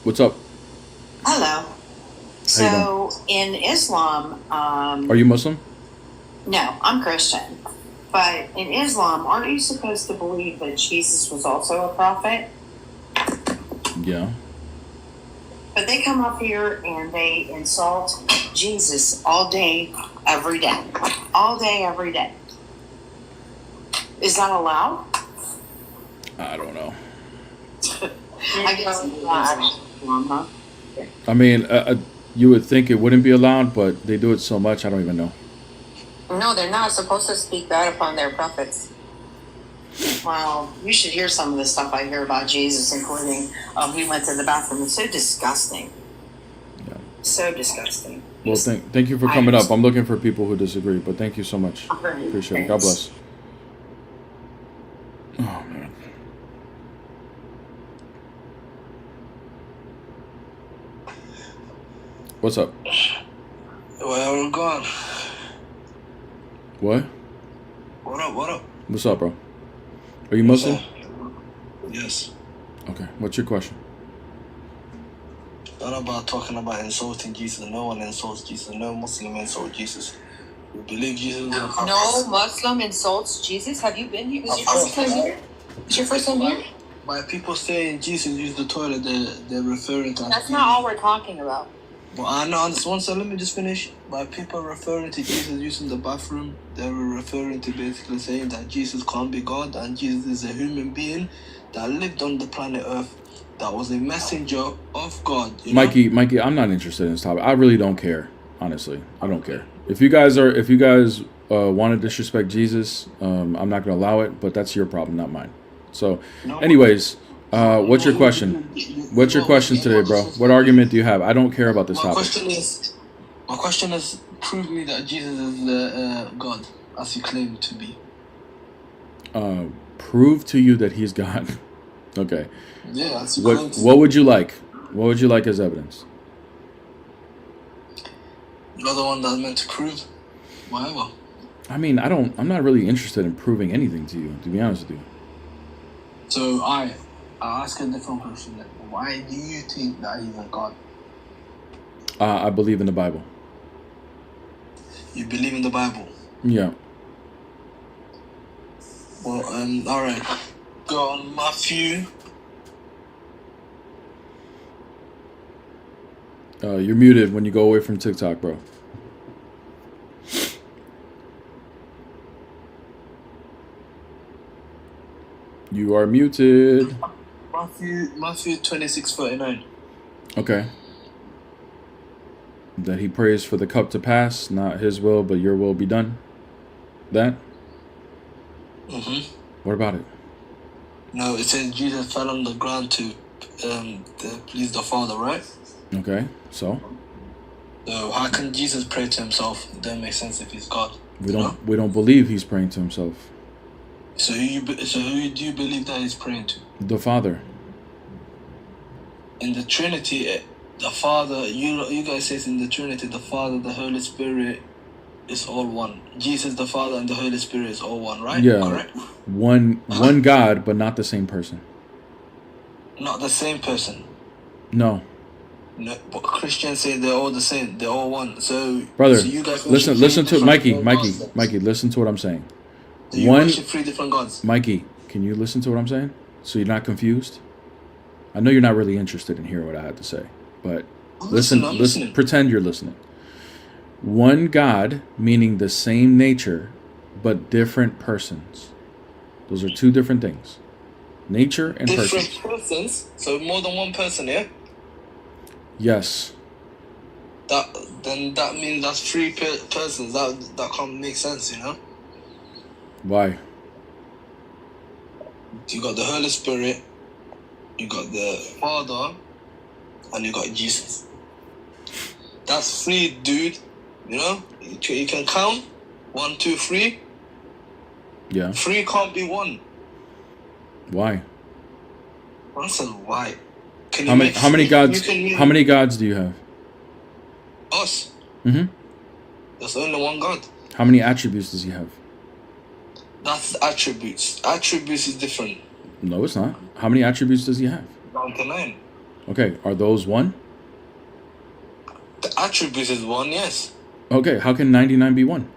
What's up? Hello. So in Islam, are you Muslim? no, I'm Christian. But in Islam, aren't you supposed to believe that Jesus was also a prophet? Yeah. But they come up here and they insult Jesus all day, every day. All day, every day. Is that allowed? I don't know. I guess it's not. Huh? I mean, you would think it wouldn't be allowed, but they do it so much, I don't even know. No, they're not supposed to speak bad upon their prophets. Well, you should hear some of the stuff I hear about Jesus, including he went to the bathroom. It's so disgusting. Yeah. So disgusting. Well, thank you for coming up. I'm looking for people who disagree, but thank you so much. Appreciate it. God bless. Oh, man. What's up? Well, we're gone. What? What up? What's up, bro? Are you Muslim? Yes. Okay. What's your question? Not about talking about insulting Jesus. No one insults Jesus. No Muslim insults Jesus. We believe Jesus is a prophet. No Muslim insults Jesus? Have you been here? Is your first time here? Is your first time here? By people saying Jesus used the toilet, they're referring to... That's not all we're talking about. Well, I know. One second, let me just finish. By people referring to Jesus using the bathroom, they were referring to basically saying that Jesus can't be God and Jesus is a human being that lived on the planet Earth, that was a messenger of God. Mikey, I'm not interested in this topic. I really don't care. Honestly, I don't care. If you guys want to disrespect Jesus, I'm not going to allow it. But that's your problem, not mine. So, anyways. What's your question? What's your question today, bro? What argument do you have? I don't care about this topic. My question is, prove me that Jesus is God, as you claim to be. Prove to you that he's God. Okay. Yeah, that's what. What would you like? What would you like as evidence? You're the one that's meant to prove whatever. I mean, I'm not really interested in proving anything to you, to be honest with you. So I'll ask a different question. Why do you think that he's a God? I believe in the Bible. You believe in the Bible? Yeah. Well, all right. Go on, Matthew. You're muted when you go away from TikTok, bro. You are muted. Matthew 26:39. Okay. That he prays for the cup to pass, not his will, but your will be done. That? What about it? No, it says Jesus fell on the ground to please the Father, right? Okay, so? So how can Jesus pray to himself? It doesn't make sense if he's God. We don't believe he's praying to himself. So who do you believe that he's praying to? The Father. In the Trinity, the Father, you guys say in the Trinity, the Father, the Holy Spirit is all one. Jesus, the Father, and the Holy Spirit is all one, right? Yeah. Correct? One God, but not the same person. Not the same person. No. No, but Christians say they're all the same. They're all one. So, brother, so you guys listen to Mikey. Listen to what I'm saying. You worship 3 different gods. Mikey, can you listen to what I'm saying? So you're not confused? I know you're not really interested in hearing what I have to say, but listen. Pretend you're listening. One God, meaning the same nature, but different persons. Those are two different things. Nature and Different persons. persons. So more than one person, yeah. Yes. That means that's three persons. That can't make sense, you know. Why? You got the Holy Spirit, you got the Father, and you got Jesus. That's three, dude. You know, you can count 1, 2, 3. Yeah. 3 can't be 1. Why? I said why? Can How many gods? How many gods do you have? Us. Mm-hmm. There's only one God. How many attributes does he have? That's attributes. Attributes is different. No, it's not. How many attributes does he have? 99. Okay, are those one? The attributes is 1, yes. Okay, how can 99 be one?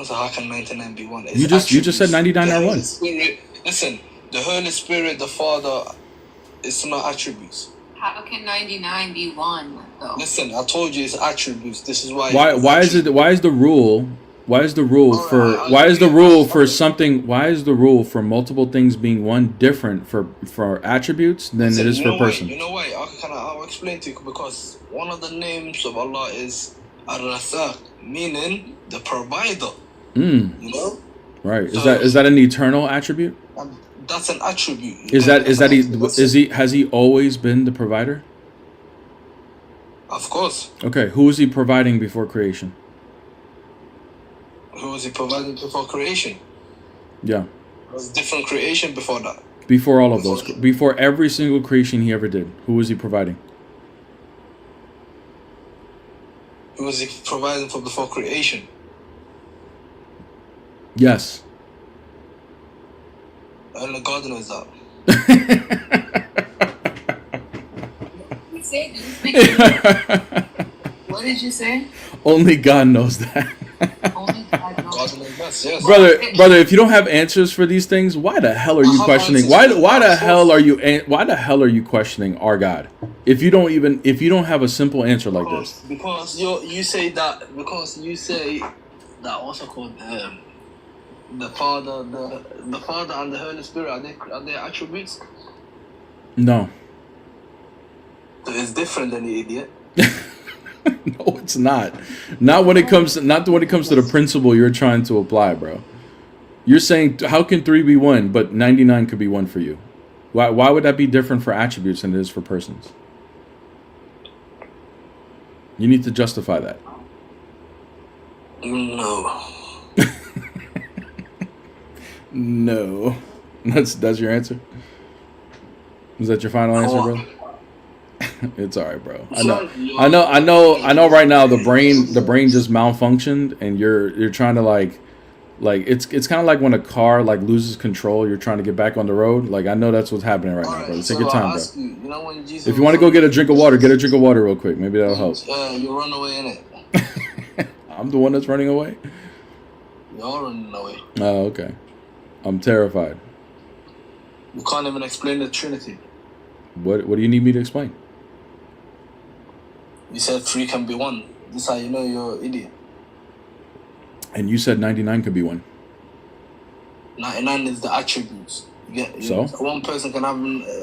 So how can 99 be 1? You just said 99 are one. Spirit, listen, the Holy Spirit, the Father, it's not attributes. How can 99 be 1 though? Listen, I told you it's attributes. This is why. Why is the rule for multiple things being one different for attributes than it is for persons? You know why? I'll explain to you, because one of the names of Allah is Ar-Razzaq, meaning the provider. You know? Right. Is that an eternal attribute? That's an attribute. Has he always been the provider? Of course. Okay, who was he providing before creation? Who was he providing before creation? Yeah. There was different creation before that. Before all of those, before every single creation he ever did, who was he providing? Who was he providing for before creation? Yes. Only God knows that. What did you say? Only God knows that. Only God knows. God knows best, yes. Brother, if you don't have answers for these things, why the hell are you questioning? Why the hell are you questioning our God? If you don't have a simple answer like this. Because you say that what's it called? The Father and the Holy Spirit, are they attributes? No. So it's different than the idiot. No, it's not. Not when it comes to the principle you're trying to apply, bro. You're saying how can 3 be 1, but 99 could be 1 for you? Why would that be different for attributes than it is for persons? You need to justify that. No. No. That's your answer? Is that your final answer, bro? It's all right, bro. I know right now the brain just malfunctioned and you're trying to like it's kind of like when a car like loses control, you're trying to get back on the road. Like I know that's what's happening right now, bro. Take your time, bro. If you want to go get a drink of water, real quick. Maybe that'll help. You run away in it. I'm the one that's running away. You're running away. Oh, okay. I'm terrified. You can't even explain the Trinity. What do you need me to explain? You said 3 can be 1. This is how you know you're an idiot. And you said 99 could be 1. 99 is the attributes. So one person can have.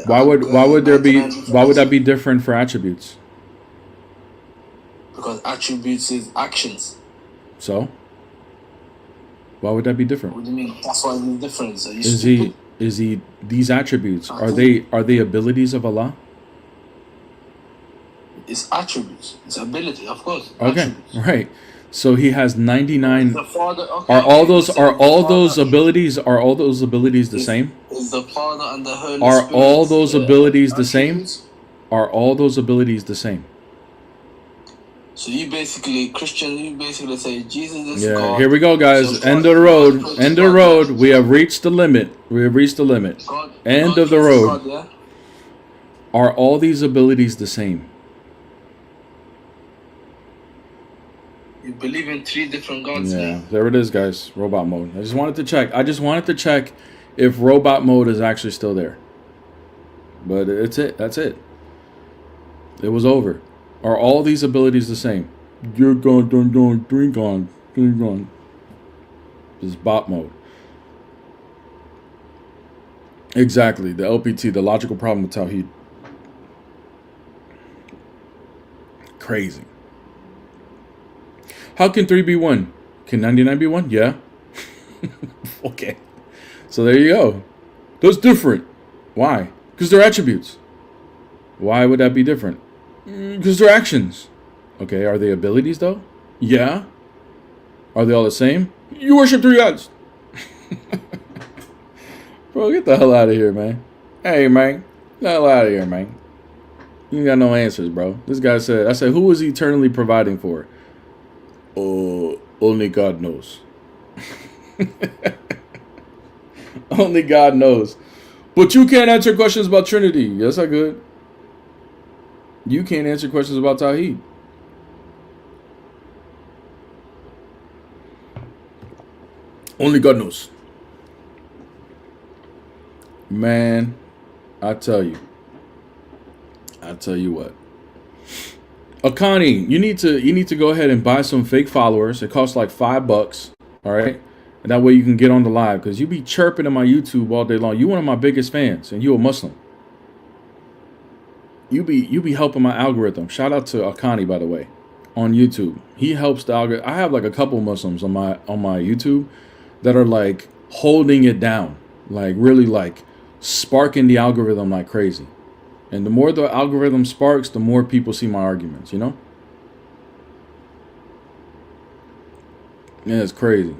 Why would that be different for attributes? Because attributes is actions. So why would that be different? What do you mean? That's why it's different. So Is he these attributes? Are they abilities of Allah? It's attributes. It's ability, of course. Okay, attributes. right. So he has 99. The Father, are all those abilities the same? Is the Father and the Holy Are Spirit, all those abilities the same? Are all those abilities the same? So you basically say Jesus is God. Here we go, guys. End of the road. End of the road. We have reached the limit. End of the road. God, yeah? Are all these abilities the same? You believe in 3 different gods. Yeah, man. there it is, guys. Robot mode. I just wanted to check if robot mode is actually still there. But it's it. That's it. It was over. Are all these abilities the same? You're gone, drink on. This is bot mode. Exactly. The LPT, the logical problem with Tawheed. Crazy. How can 3 be 1? Can 99 be 1? Yeah. Okay. So there you go. That's different. Why? Because they're attributes. Why would that be different? Because they're actions. Okay, are they abilities though? Yeah. Are they all the same? You worship 3 gods. Bro, get the hell out of here, man. Hey, man. Get the hell out of here, man. You ain't got no answers, bro. This guy said, I said, who was he eternally providing for? Oh, only God knows. Only God knows. But you can't answer questions about Trinity. Yes, I could. You can't answer questions about Tawheed. Only God knows. Man, I tell you what. Akani, you need to go ahead and buy some fake followers. It costs like $5, all right? And that way you can get on the live, because you be chirping in my YouTube all day long. You one of my biggest fans, and you a Muslim. You be helping my algorithm. Shout out to Akani, by the way, on YouTube. He helps the algorithm. I have like a couple Muslims on my YouTube that are like holding it down, like really like sparking the algorithm like crazy. And the more the algorithm sparks, the more people see my arguments, you know? Yeah, it's crazy.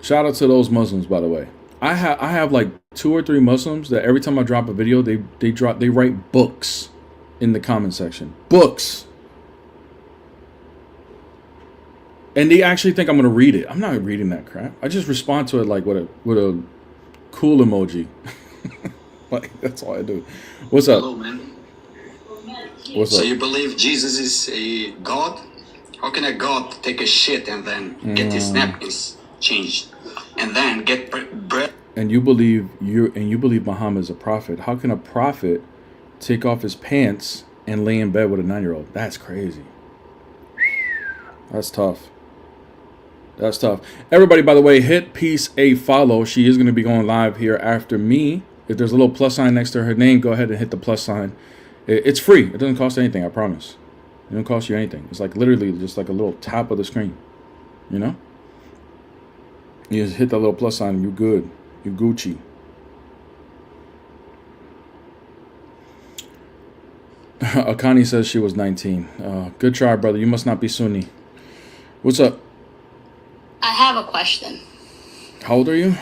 Shout out to those Muslims, by the way. I have like 2 or 3 Muslims that every time I drop a video, they write books in the comment section. Books. And they actually think I'm gonna read it. I'm not reading that crap. I just respond to it like with a cool emoji. Like, that's all I do. What's up? Hello, man. What's so up? you believe Jesus is a God? How can a God take a shit and then get his napkins changed and then get bread? And you believe Muhammad is a prophet. How can a prophet take off his pants and lay in bed with a 9-year-old? That's crazy. That's tough. That's tough. Everybody, by the way, hit Peace a follow. She is going to be going live here after me. If there's a little plus sign next to her name, go ahead and hit the plus sign. It's free. It doesn't cost anything, I promise. It doesn't cost you anything. It's like literally just like a little tap of the screen. You know? You just hit that little plus sign and you're good. You're Gucci. Akani says she was 19. Good try, brother. You must not be Sunni. What's up? I have a question. How old are you?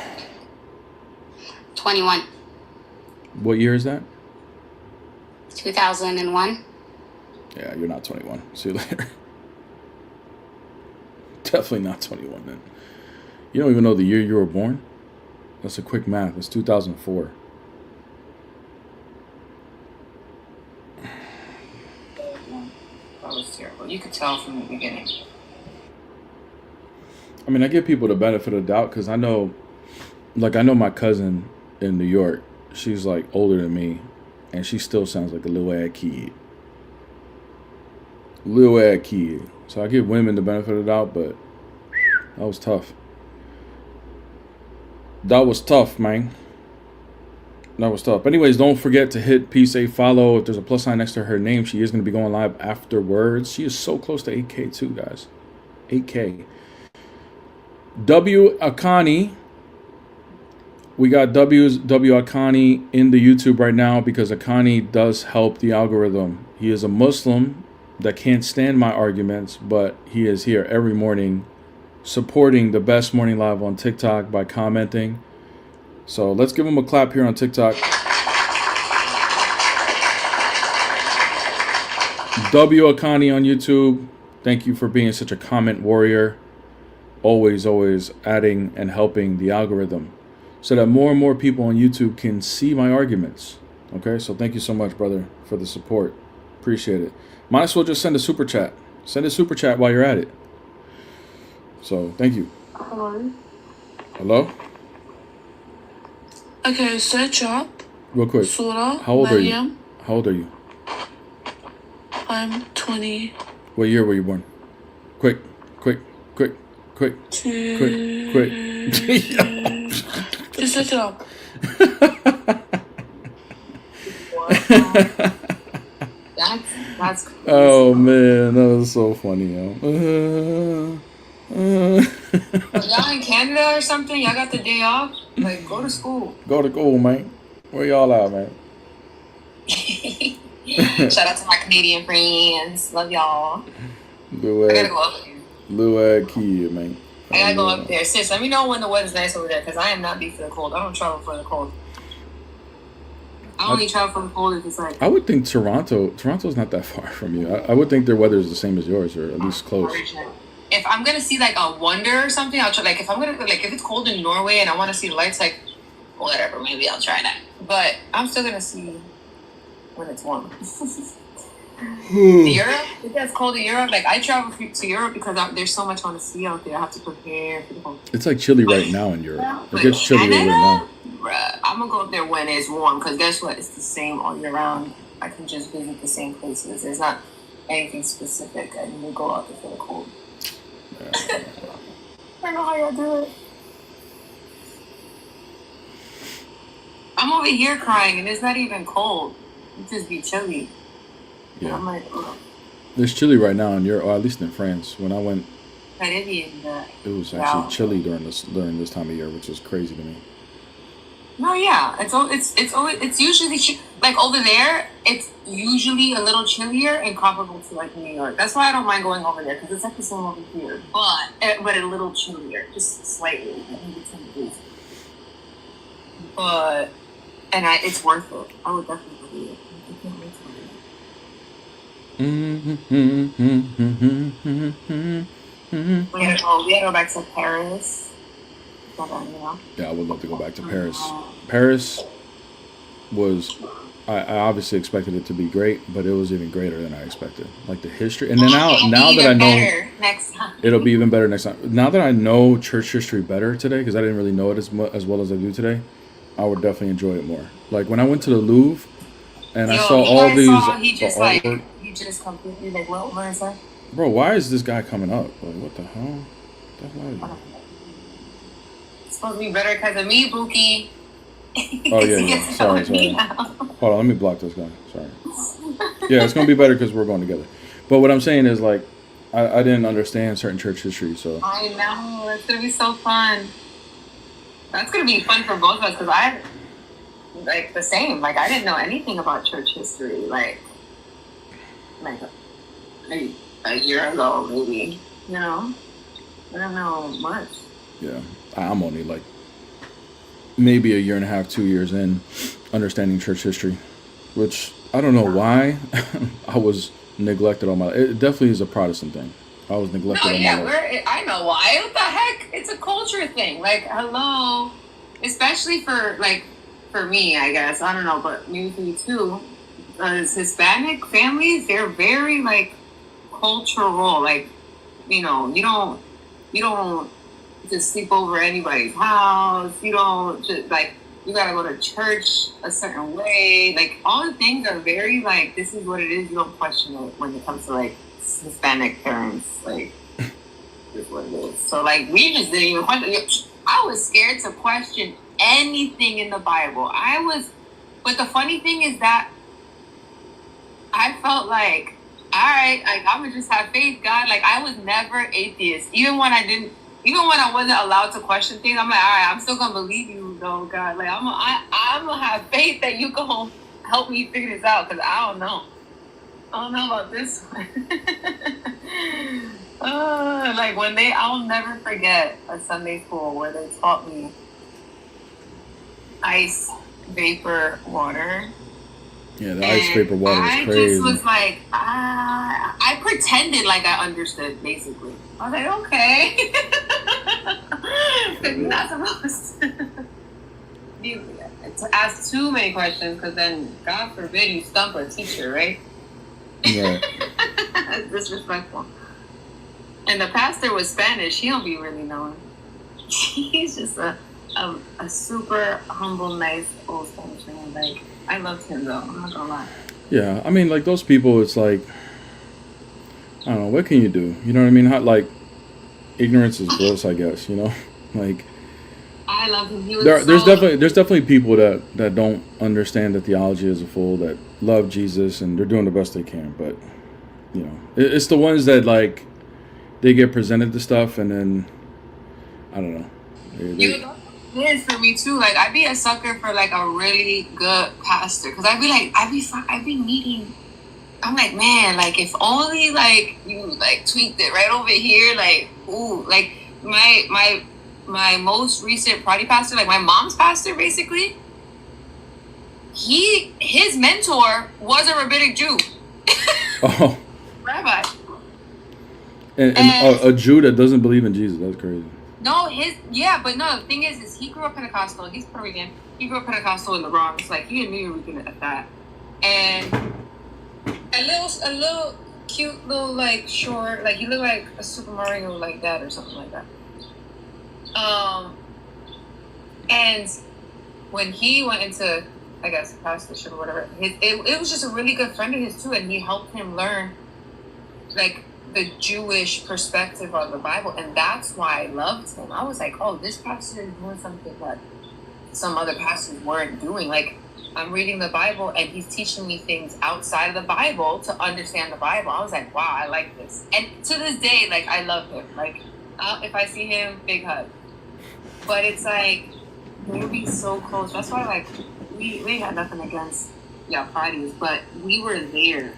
21. What year is that? 2001. Yeah, you're not 21. See you later. Definitely not 21 then. You don't even know the year you were born? That's a quick math. It's 2004. That was terrible. You could tell from the beginning. I mean, I give people the benefit of the doubt because I know my cousin in New York. She's like older than me, and she still sounds like a little ass kid. Little ass kid. So I give women the benefit of the doubt, but that was tough. That was tough, man. That was tough. Anyways, don't forget to hit Peace a follow. If there's a plus sign next to her name, she is going to be going live afterwards. She is so close to 8K too, guys. 8K. W Akani. We got W Akani in the YouTube right now because Akani does help the algorithm. He is a Muslim that can't stand my arguments, but he is here every morning supporting the best morning live on TikTok by commenting. So let's give him a clap here on TikTok. W Akani on YouTube, thank you for being such a comment warrior. Always adding and helping the algorithm so that more and more people on YouTube can see my arguments. Okay, so thank you so much, brother, for the support. Appreciate it. Might as well just send a super chat. Send a super chat while you're at it. So thank you. Hello. Hello? Okay, search up Real quick. Surah How old are you? Maryam. How old are you? I'm 20. What year were you born? Quick. Just search it up. That's crazy. Oh man, that was so funny, yo. Y'all in Canada or something? Y'all got the day off? Like, go to school. Go to school, man. Where y'all at, man? Shout out to my Canadian friends. Love y'all. I gotta go up there. Little kid, man. I gotta go up there. Sis, let me know when the weather's nice over there, because I am not beat for the cold. I don't travel for the cold. I only travel for the cold if it's like... I would think Toronto's not that far from you. I would think their weather is the same as yours, or at least close. If I'm gonna see like a wonder or something, I'll try. Like if I'm gonna if it's cold in Norway and I want to see the lights, like whatever, maybe I'll try that. But I'm still gonna see when it's warm. Europe, if that's cold in Europe, like I travel to Europe because there's so much I want to see out there. I have to prepare for the cold. It's like chilly right now in Europe. It gets chilly right now. Bruh, I'm gonna go up there when it's warm because guess what? It's the same all year round. I can just visit the same places. There's not anything specific. I need to go out there for the cold. I don't know how y'all do it. I'm over here crying and it's not even cold. It just be chilly. Yeah. I'm like, ugh. It's chilly right now in Europe, or at least in France. When I went, it was actually chilly during this time of year, which is crazy to me. No, yeah, it's usually like over there. It's usually a little chillier and comparable to like New York. That's why I don't mind going over there because it's like the same over here, but a little chillier, just slightly. Maybe 10 degrees. But it's worth it. I would definitely do it. I can't wait to We gotta go back to Paris. Yeah, I would love to go back to Paris. Paris was, I obviously expected it to be great, but it was even greater than I expected. Like the history, and then now that I know, next time. It'll be even better next time. Now that I know church history better today, because I didn't really know it as well as I do today, I would definitely enjoy it more. Like when I went to the Louvre, and I saw all these. He just completely like what was that? Bro, why is this guy coming up? Like what the hell? It's supposed to be better because of me, Bookie. Oh yeah. Sorry. Hold on, let me block this guy. Sorry. Yeah, it's gonna be better because we're going together. But what I'm saying is like, I didn't understand certain church history, so. I know it's gonna be so fun. That's gonna be fun for both of us because I like the same. Like I didn't know anything about church history. Like a year ago, maybe. You know, I don't know much. Yeah, I'm only like maybe a year and a half, 2 years in understanding church history, which I don't know why I was neglected all my life. It definitely is a Protestant thing. I was neglected all my life. I know why. What the heck? It's a culture thing. Like, hello. Especially for me, I guess. I don't know, but maybe for you too. As Hispanic families, they're very, like, cultural. Like, you know, you don't just sleep over anybody's house. You don't just, like, you gotta go to church a certain way. Like, all the things are very, like, this is what it is. You don't question it when it comes to, like, Hispanic parents. Like, this is what it is. So, like, we just didn't even question. I was scared to question anything in the Bible. But the funny thing is that I felt like, all right, like, I'm gonna just have faith, God. Like, I was never atheist. Even when I wasn't allowed to question things, I'm like, all right, I'm still gonna believe you, though, God. Like, I'm gonna have faith that you gonna help me figure this out, because I don't know about this one. Like I'll never forget a Sunday school where they taught me ice vapor water. Yeah, the ice vapor water was crazy. I just was like, I pretended like I understood, basically. I was like, okay. But you're not supposed to ask too many questions, because then, God forbid, you stump a teacher, right? Yeah. That's disrespectful. And the pastor was Spanish. He don't be really knowing. He's just a super humble, nice old Spanish man. Like, I loved him, though. I'm not gonna lie. Yeah, I mean, like, those people, it's like, I don't know, what can you do? You know what I mean? How, like, ignorance is bliss, I guess, you know? Like, I love him. He was There's definitely people that don't understand the theology as a full, that love Jesus and they're doing the best they can, but you know, it's the ones that like they get presented the stuff and then I don't know. It is for me too. Like I'd be a sucker for like a really good pastor because I'd be meeting. I'm like, man, like if only like you like tweaked it right over here, like ooh, like my most recent party pastor, like my mom's pastor, basically. His mentor was a rabbinic Jew. Oh. Rabbi. And a Jew that doesn't believe in Jesus. That's crazy. No, but the thing is he grew up Pentecostal. He's Puerto Rican. He grew up Pentecostal in the Bronx. Like he and me were looking at that. And a little cute little like short, like he looked like a Super Mario like that or something like that. And when he went into, I guess, pastorship or whatever, it was just a really good friend of his too, and he helped him learn like the Jewish perspective of the Bible, and that's why I loved him. I was like, oh, this pastor is doing something that some other pastors weren't doing. Like, I'm reading the Bible, and he's teaching me things outside of the Bible to understand the Bible. I was like, wow, I like this. And to this day, like, I love him. Like, if I see him, big hug. But it's like, we'll be so close. That's why, like, we had nothing against y'all parties, but we were there.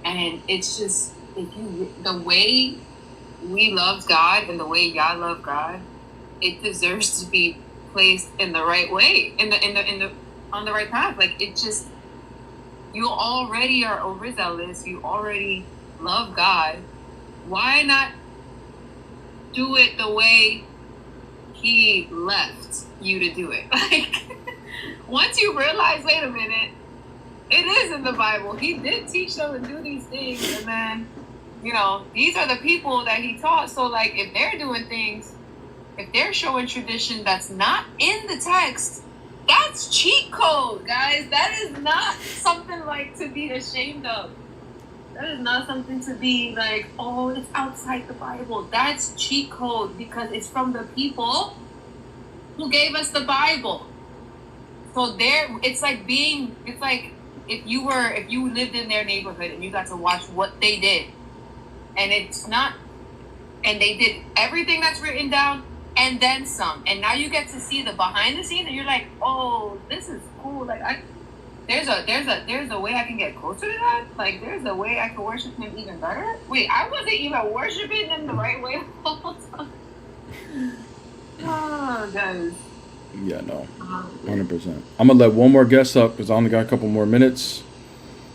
And it's just, the way we love God and the way y'all love God, it deserves to be placed in the right way, on the right path. Like, it just, you already are overzealous, you already love God. Why not do it the way he left you to do it? Like, once you realize, wait a minute, it is in the Bible. He did teach them to do these things, and then, you know, these are the people that he taught. So, like, if they're doing things, if they're showing tradition that's not in the text, that's cheat code, guys. That is not something, like, to be ashamed of. That is not something to be like, oh, it's outside the Bible. That's cheat code because it's from the people who gave us the Bible. So it's like if you lived in their neighborhood and you got to watch what they did, and they did everything that's written down and then some, and now you get to see the behind the scenes, and you're like, oh, this is cool. Like, there's a way I can get closer to that. Like, there's a way I can worship him even better. Wait, I wasn't even worshiping him the right way the whole time. Oh, guys. Yeah, no, 100%. I'm gonna let one more guest up because I only got a couple more minutes,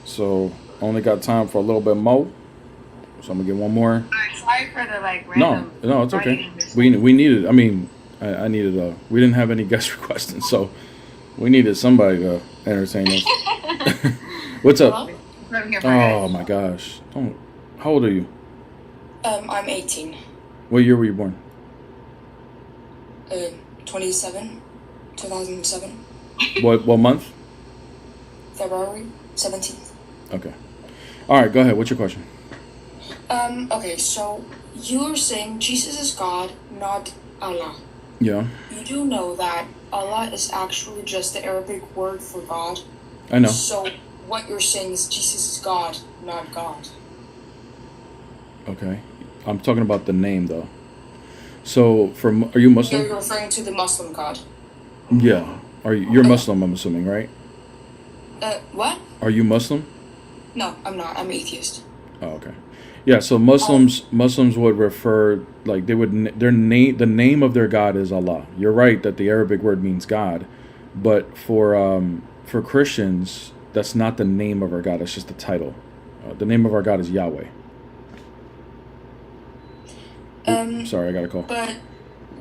so I only got time for a little bit more. So I'm gonna get one more. Sorry for the like random. No, it's okay. We needed. I mean, I needed we didn't have any guest requesting, so we needed somebody to entertain us. What's up? Oh my gosh! How old are you? I'm 18. What year were you born? 2007. What month? February 17th. Okay. All right, go ahead. What's your question? Okay, so you're saying Jesus is God, not Allah. Yeah. You do know that Allah is actually just the Arabic word for God. I know. So what you're saying is Jesus is God, not God. Okay. I'm talking about the name though. So are you Muslim? You're referring to the Muslim God. Yeah. You're Muslim, I'm assuming, right? What? Are you Muslim? No, I'm not. I'm atheist. Oh, okay. Yeah, so Muslims would refer, like, they would, the name of their God is Allah. You're right that the Arabic word means God, but for Christians, that's not the name of our God. It's just the title. The name of our God is Yahweh. Sorry, I got a call. But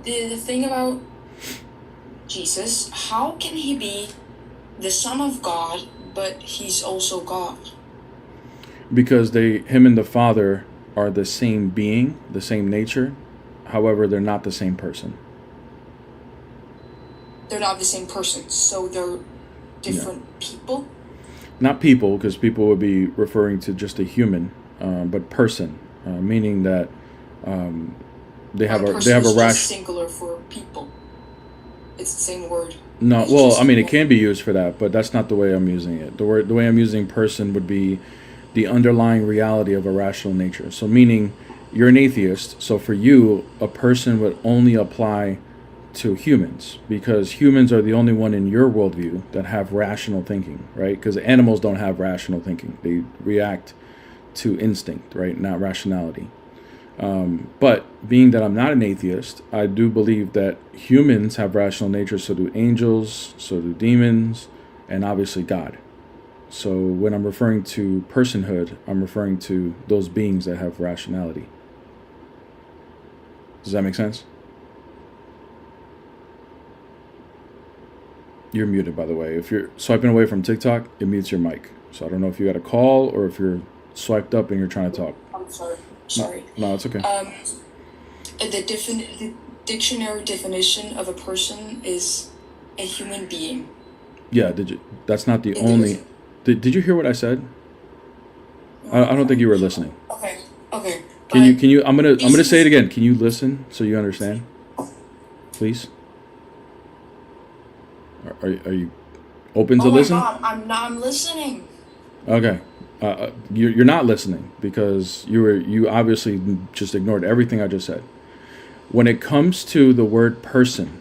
the thing about Jesus, how can he be the Son of God, but he's also God? Because him and the Father are the same being, the same nature. However, they're not the same person. They're not the same person, so they're different people? Not people, because people would be referring to just a human, but person, meaning that they have a rational. Singular for people. it's the same word. No, It's well, just I mean, it one. can be used for that, but that's not the way I'm using it. The way I'm using person would be the underlying reality of a rational nature. So meaning you're an atheist, so for you, a person would only apply to humans because humans are the only one in your worldview that have rational thinking, right? Because animals don't have rational thinking. They react to instinct, right? Not rationality. But being that I'm not an atheist, I do believe that humans have rational nature, so do angels, so do demons, and obviously God. So when I'm referring to personhood, I'm referring to those beings that have rationality. Does that make sense? You're muted, by the way. If you're swiping away from TikTok, it mutes your mic. So I don't know if you got a call or if you're swiped up and you're trying to talk. I'm sorry. No, it's okay. The dictionary definition of a person is a human being. Yeah, that's not the only... Did you hear what I said? I don't think you were listening. Okay. Can you I'm gonna say it again. Can you listen so you understand? Please? Are you open to listen? I'm listening. Okay. You're not listening because you obviously just ignored everything I just said. When it comes to the word person,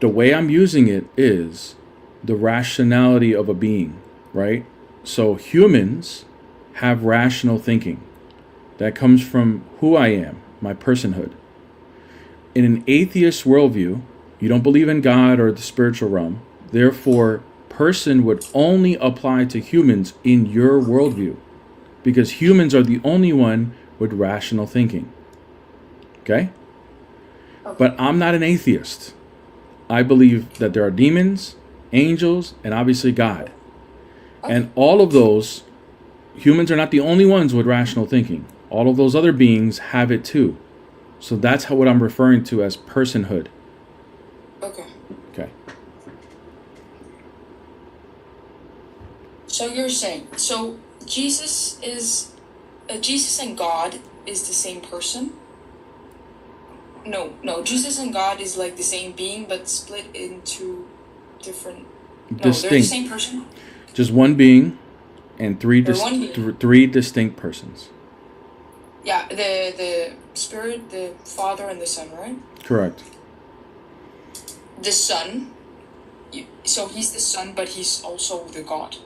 the way I'm using it is the rationality of a being, right? So humans have rational thinking. That comes from who I am, my personhood. In an atheist worldview, you don't believe in God or the spiritual realm. Therefore, person would only apply to humans in your worldview because humans are the only one with rational thinking. Okay? But I'm not an atheist. I believe that there are demons, angels, and obviously God. And all of those, humans are not the only ones with rational thinking. All of those other beings have it too. So that's what I'm referring to as personhood. Okay. So you're saying, Jesus and God is the same person? No, Jesus and God is like the same being, but split into different... No, they're the same person? Just one being and three distinct persons. Yeah, the Spirit, the Father, and the Son, right? Correct. The Son, so he's the Son, but he's also the God.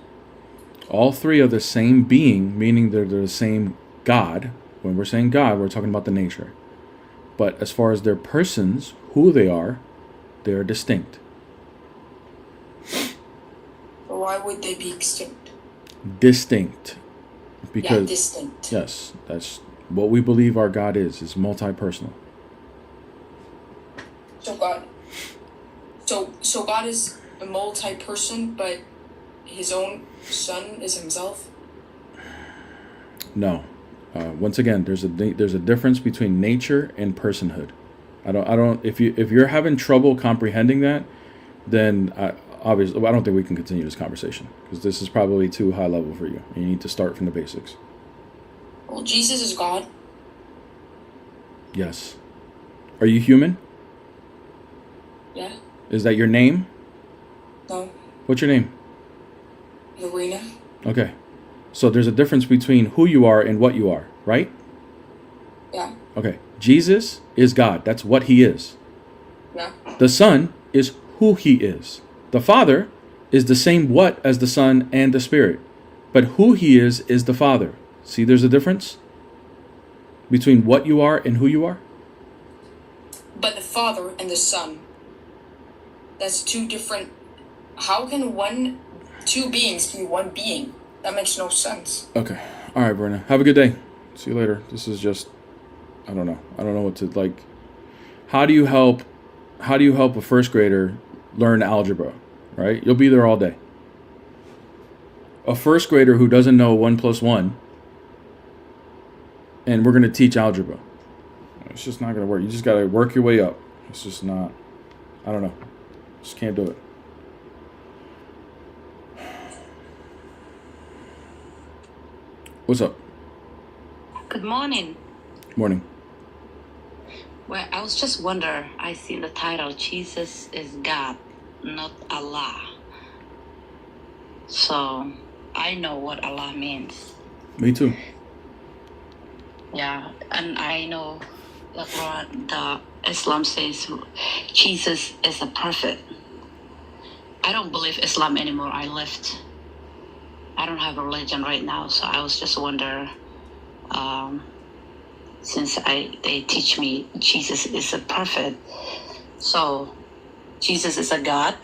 All three are the same being, meaning they're the same God. When we're saying God, we're talking about the nature. But as far as their persons, who they are distinct. But why would they be extinct? Distinct. Because, distinct. Yes, that's what we believe our God is multi-personal. So God is a multi-person, but his own Son is himself? No. Once again, there's a difference between nature and personhood. If you're having trouble comprehending that, then obviously I don't think we can continue this conversation because this is probably too high level for you. You need to start from the basics. Well, Jesus is God. Yes. Are you human? Yeah. Is that your name? No. What's your name? Lorena. Okay. So there's a difference between who you are and what you are, right? Yeah. Okay. Jesus is God. That's what he is. Yeah. The Son is who he is. The Father is the same what as the Son and the Spirit. But who he is the Father. See, there's a difference between what you are and who you are? But the Father and the Son, that's two different... How can two beings be one being? That makes no sense. Okay. All right, Brenna. Have a good day. See you later. This is just... I don't know what to, like... How do you help a first grader learn algebra, right? You'll be there all day. A first grader who doesn't know 1 + 1, and we're going to teach algebra. It's just not going to work. You just got to work your way up. It's just not... I don't know. Just can't do it. What's up? Good morning. Morning. Well, I was just wonder. I see the title, Jesus is God, not Allah. So I know what Allah means. Me too. Yeah, and I know the Quran, the Islam says Jesus is a prophet. I don't believe Islam anymore. I left. I don't have a religion right now, so I was just wonder. Since they teach me Jesus is a prophet, so Jesus is a God.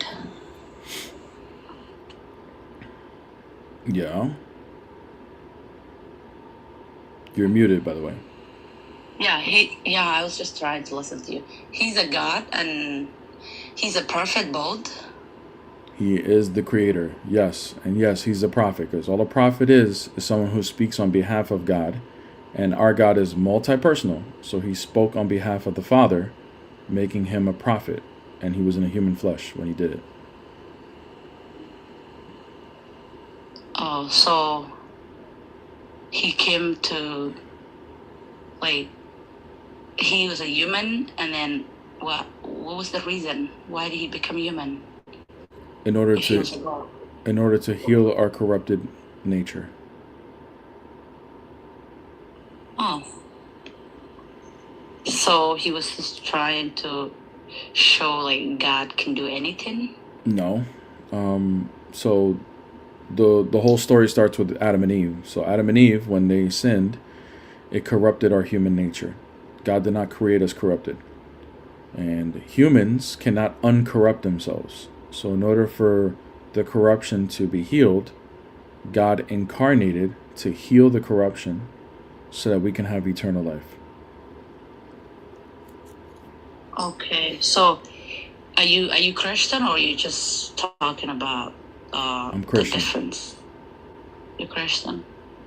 Yeah. You're muted, by the way. Yeah, I was just trying to listen to you. He's a God and he's a prophet, both. He is the creator, yes. And yes, he's a prophet, because all a prophet is someone who speaks on behalf of God. And our God is multi-personal. So he spoke on behalf of the Father, making him a prophet. And he was in a human flesh when he did it. Oh, so he came to, like, he was a human, and then what was the reason? Why did he become human? In order to heal our corrupted nature. Oh. So he was just trying to show like God can do anything? No. So the whole story starts with Adam and Eve. So Adam and Eve, when they sinned, it corrupted our human nature. God did not create us corrupted. And humans cannot uncorrupt themselves. So in order for the corruption to be healed, God incarnated to heal the corruption so that we can have eternal life. Okay, so are you Christian, or are you just talking about I'm Christian. the difference? You're Christian.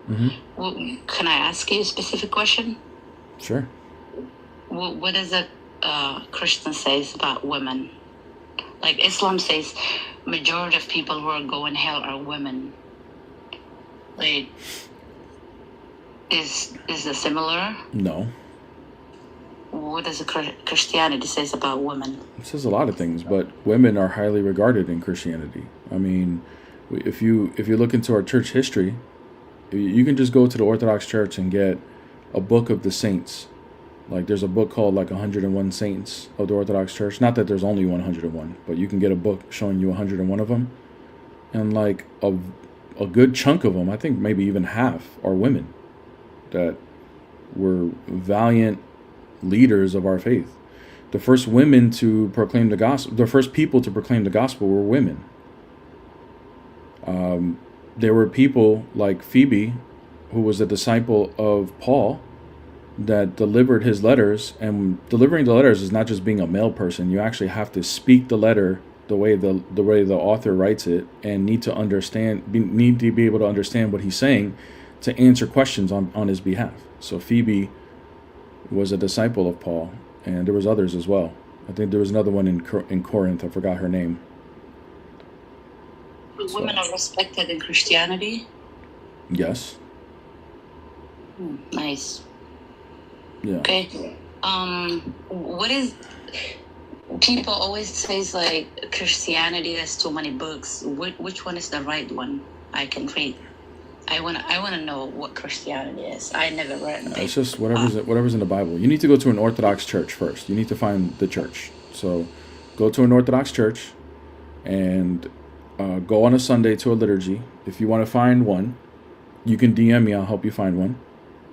Mm-hmm. Well, can I ask you a specific question? Sure. What does a Christian says about women? Like Islam says, majority of people who are going hell are women. Like, is it similar? No. What does Christianity says about women? It says a lot of things, but women are highly regarded in Christianity. I mean, if you look into our church history, you can just go to the Orthodox Church and get a book of the saints. Like there's a book called like 101 Saints of the Orthodox Church. Not that there's only 101, but you can get a book showing you 101 of them. And like a good chunk of them, I think maybe even half, are women that were valiant leaders of our faith. The first women to proclaim the gospel, the first people to proclaim the gospel were women. There were people like Phoebe, who was a disciple of Paul, that delivered his letters. And delivering the letters is not just being a male person. You actually have to speak the letter the way the author writes it, and need to be able to understand what he's saying to answer questions on his behalf. So Phoebe was a disciple of Paul, and there was others as well. I think there was another one in Corinth. I forgot her name. Women are respected in Christianity? Yes. Nice. Yeah. Okay. What is... People always say like Christianity has too many books. Which one is the right one I can read? I wanna know what Christianity is. I never read it. It's just whatever's in the Bible. You need to go to an Orthodox church first. You need to find the church. So go to an Orthodox church and go on a Sunday to a liturgy. If you want to find one, you can DM me. I'll help you find one.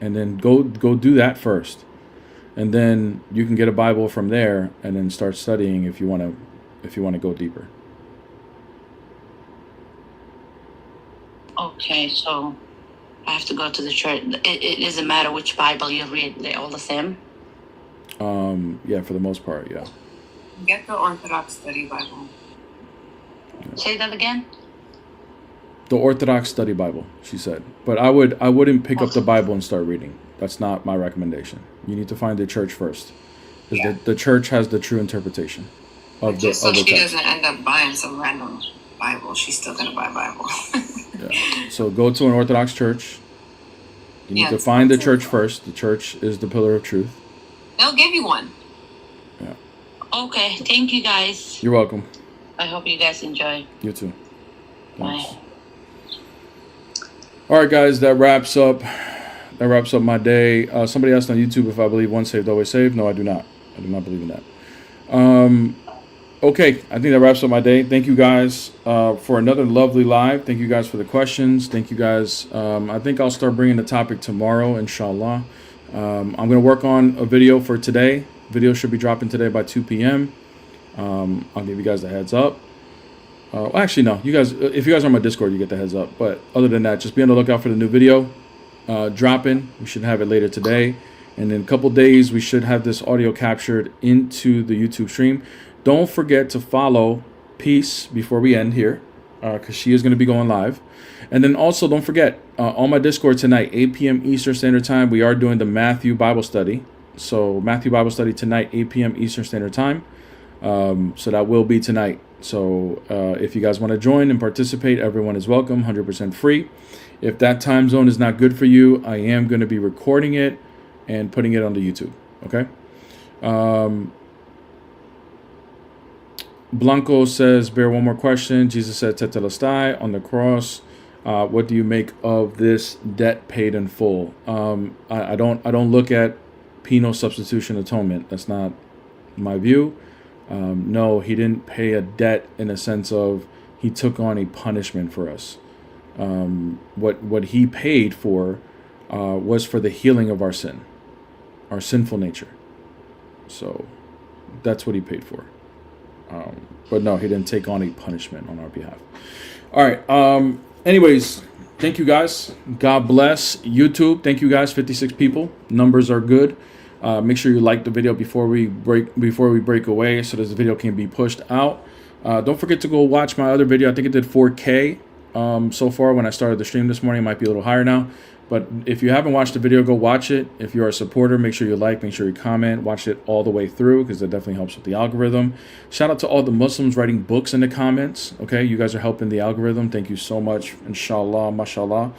And then go do that first. And then you can get a Bible from there and then start studying if you want to go deeper. Okay, so I have to go to the church. It doesn't matter which Bible you read; they're all the same. Yeah, for the most part, yeah. Get the Orthodox Study Bible. Say that again. The Orthodox Study Bible, she said. But I wouldn't pick up the Bible and start reading. That's not my recommendation. You need to find the church first, because the church has the true interpretation of Just so the she text. doesn't end up buying some random Bible, she's still gonna buy a Bible. Yeah. So go to an Orthodox church. You need to find the church first. The church is the pillar of truth. They'll give you one. Okay, thank you guys. You're welcome. I hope you guys enjoy. You too. Thanks. Bye. All right, guys, that wraps up my day. Somebody asked on YouTube if I believe once saved, always saved. No, I do not. I do not believe in that. Okay, I think that wraps up my day. Thank you guys for another lovely live. Thank you guys for the questions. Thank you guys. I think I'll start bringing the topic tomorrow, inshallah. I'm going to work on a video for today. Video should be dropping today by 2 p.m. I'll give you guys the heads up. Actually, no. You guys, if you guys are on my Discord, you get the heads up. But other than that, just be on the lookout for the new video dropping. We should have it later today. And in a couple days, we should have this audio captured into the YouTube stream. Don't forget to follow Peace before we end here, because she is going to be going live. And then also, don't forget, on my Discord tonight, 8 p.m. Eastern Standard Time, we are doing the Matthew Bible Study. So Matthew Bible Study tonight, 8 p.m. Eastern Standard Time. So that will be tonight. So if you guys want to join and participate, everyone is welcome, 100% free. If that time zone is not good for you, I am going to be recording it and putting it on the YouTube. Okay. Blanco says, bear one more question. Jesus said, tetelestai on the cross. What do you make of this debt paid in full? I don't look at penal substitution atonement. That's not my view. No, he didn't pay a debt in a sense of he took on a punishment for us. What he paid for was for the healing of our sin, our sinful nature. So that's what he paid for. But no, he didn't take on a punishment on our behalf. All right. Anyways, thank you guys. God bless YouTube. Thank you guys. 56 people. Numbers are good. Make sure you like the video before we break away, so this video can be pushed out. Don't forget to go watch my other video. I think it did 4K so far when I started the stream this morning. It might be a little higher now. But if you haven't watched the video, go watch it. If you're a supporter, make sure you like, make sure you comment, watch it all the way through, because that definitely helps with the algorithm. Shout out to all the Muslims writing books in the comments. Okay, you guys are helping the algorithm. Thank you so much. Inshallah, mashallah.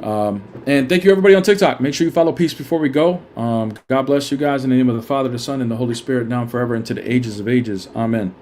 And thank you everybody on TikTok. Make sure you follow Peace before we go. God bless you guys in the name of the Father, the Son, and the Holy Spirit, now and forever, into the ages of ages. Amen.